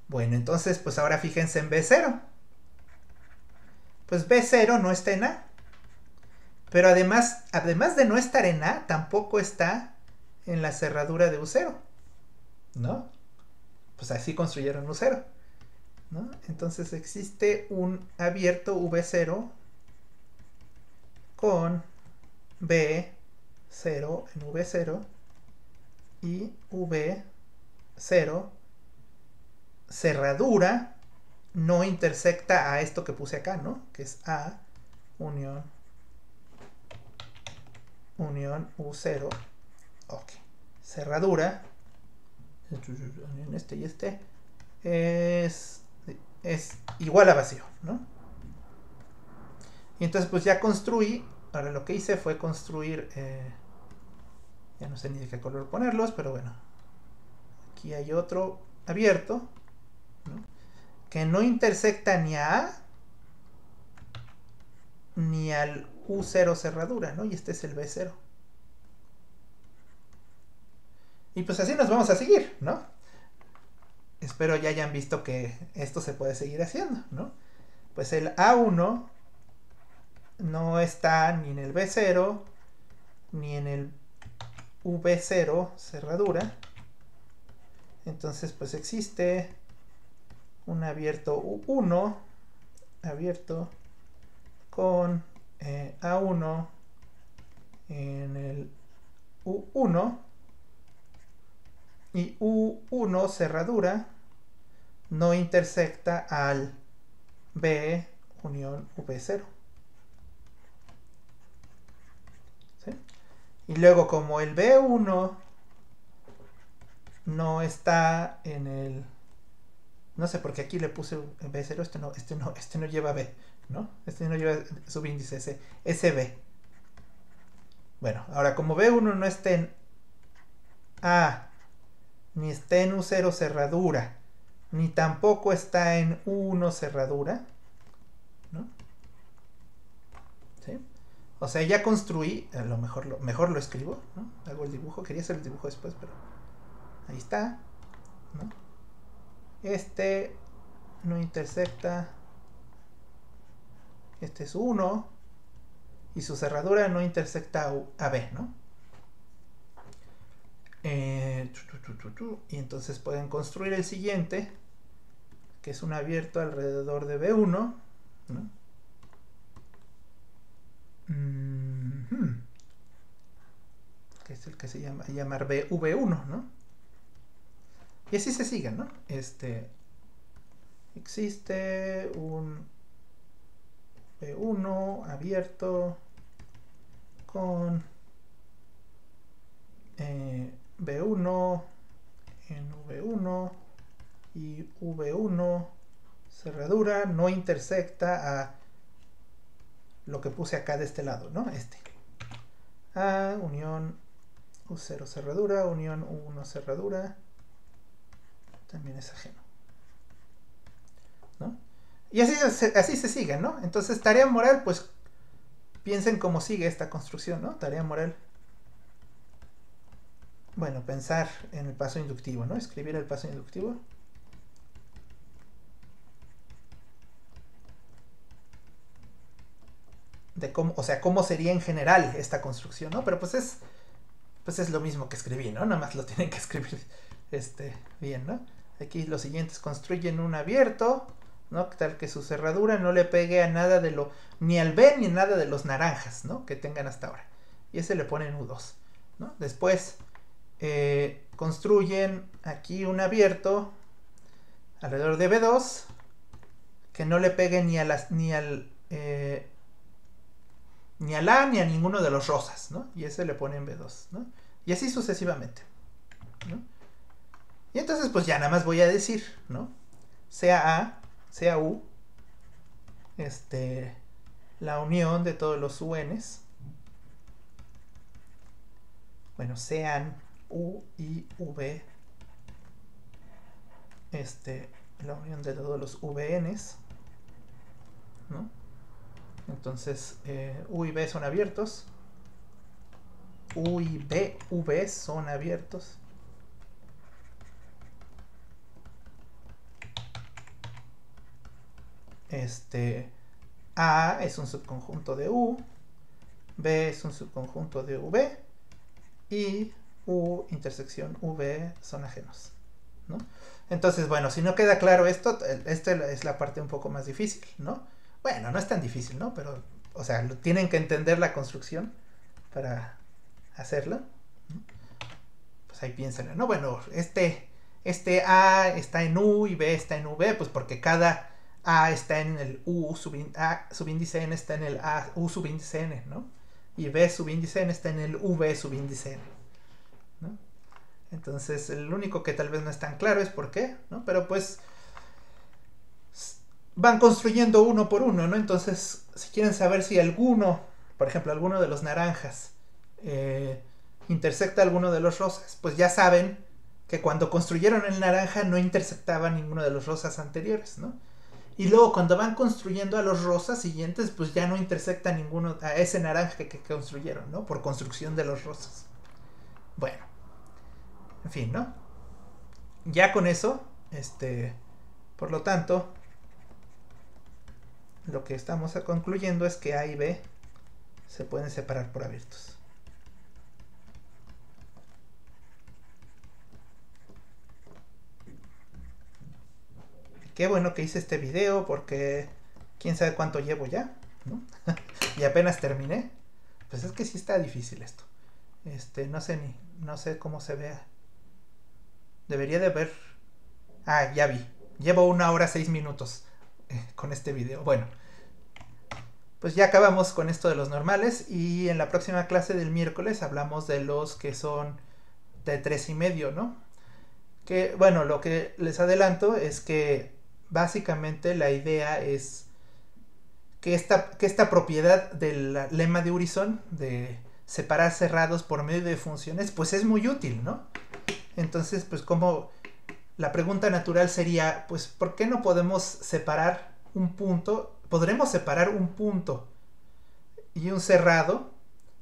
Speaker 1: Bueno, entonces, pues ahora fíjense en B0. Pues B0 no está en A. Pero además de no estar en A, tampoco está en la cerradura de U0. ¿No? Pues así construyeron U0. ¿No? Entonces existe un abierto V0 con B0 en V0 y V0 cerradura no intersecta a esto que puse acá, ¿no? Que es A unión U0. Ok. Cerradura este y este es igual a vacío, ¿no? Y entonces pues ya construí. Ahora lo que hice fue construir ya no sé ni de qué color ponerlos, pero bueno, aquí hay otro abierto, ¿no? Que no intersecta ni a A ni al U0 cerradura, ¿no? Y este es el B0. Y pues así nos vamos a seguir, ¿no? Espero ya hayan visto que esto se puede seguir haciendo, ¿no? Pues el A1 no está ni en el B0 ni en el V0 cerradura. Entonces pues existe un abierto U1 abierto con A1 en el U1 y U1 cerradura no intersecta al B unión V0. ¿Sí? Y luego como el B1 no está en el... No sé por qué aquí le puse B0, este no lleva B, ¿no? Este no lleva subíndice SB. Bueno, ahora como B1 no está en A, ni está en U0 cerradura, ni tampoco está en U1 cerradura, ¿no? ¿Sí? O sea, ya construí, a lo mejor lo escribo, ¿no? Hago el dibujo, quería hacer el dibujo después, pero ahí está, ¿no? Este no intersecta, este es 1 y su cerradura no intersecta a B, ¿no? Y entonces pueden construir el siguiente, que es un abierto alrededor de B1, ¿no? Que es el que se llama llamar V1, ¿no? Y así se sigue, ¿no? Existe un V1 abierto con B1 en V1 y V1 cerradura no intersecta a lo que puse acá de este lado, ¿no? A unión U0 cerradura, unión U1 cerradura, también es ajeno, ¿no? Y así se sigue, ¿no? Entonces, tarea moral, pues piensen cómo sigue esta construcción, ¿no? Tarea moral. Bueno, pensar en el paso inductivo, ¿no? Escribir el paso inductivo. De cómo, o sea, cómo sería en general esta construcción, ¿no? Pero pues es lo mismo que escribí, ¿no? Nada más lo tienen que escribir bien, ¿no? Aquí los siguientes construyen un abierto, ¿no? Tal que su cerradura no le pegue a nada de lo, ni al B ni a nada de los naranjas, ¿no? Que tengan hasta ahora. Y ese le ponen U2, ¿no? Después construyen aquí un abierto alrededor de B2 que no le pegue ni al A ni a ninguno de los rosas, ¿no? Y ese le ponen B2, ¿no? Y así sucesivamente, ¿no? Y entonces pues ya nada más voy a decir, ¿no? Sea A, sea U, la unión de todos los UNs, bueno, sean U y V, la unión de todos los VNs, ¿no? Entonces U y B son abiertos, U y B, V son abiertos, A es un subconjunto de U, B es un subconjunto de V y U intersección V son ajenos, ¿no? Entonces, bueno, si no queda claro esto, esta es la parte un poco más difícil, ¿no? Bueno, no es tan difícil, ¿no? Pero, o sea, tienen que entender la construcción para hacerla. Pues ahí piensen, ¿no? Bueno, este A está en U y B está en V, pues porque cada A está en el U subíndice N está en el A U subíndice N, ¿no? Y B subíndice N está en el V subíndice N, ¿no? Entonces, el único que tal vez no es tan claro es por qué, ¿no? Pero pues van construyendo uno por uno, ¿no? Entonces, si quieren saber si alguno, por ejemplo, alguno de los naranjas intersecta alguno de los rosas, pues ya saben que cuando construyeron el naranja no intersectaba ninguno de los rosas anteriores, ¿no? Y luego cuando van construyendo a los rosas siguientes, pues ya no intersecta ninguno a ese naranja que construyeron, ¿no? Por construcción de los rosas. Bueno, en fin, ¿no? Ya con eso, por lo tanto, lo que estamos concluyendo es que A y B se pueden separar por abiertos. Qué bueno que hice este video porque quién sabe cuánto llevo ya, ¿no? Y apenas terminé. Pues es que sí está difícil esto. No sé cómo se vea. Debería de ver. Ah, ya vi. Llevo 1 hora 6 minutos con este video. Bueno, pues ya acabamos con esto de los normales y en la próxima clase del miércoles hablamos de los que son de 3,5, ¿no? Que, bueno, lo que les adelanto es que básicamente la idea es que esta propiedad del lema de Urysohn de separar cerrados por medio de funciones, pues es muy útil, ¿no? Entonces, pues como la pregunta natural sería, pues ¿por qué no podemos separar un punto? ¿Podremos separar un punto y un cerrado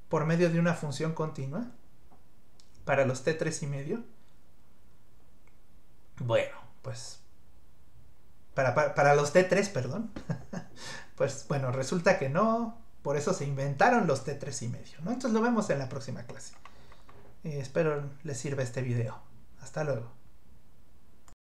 Speaker 1: por medio de una función continua para los T3,5? Bueno, pues para los T3, perdón. Pues bueno, resulta que no, por eso se inventaron los T3,5, ¿no? Entonces lo vemos en la próxima clase. Espero les sirva este video. Hasta luego.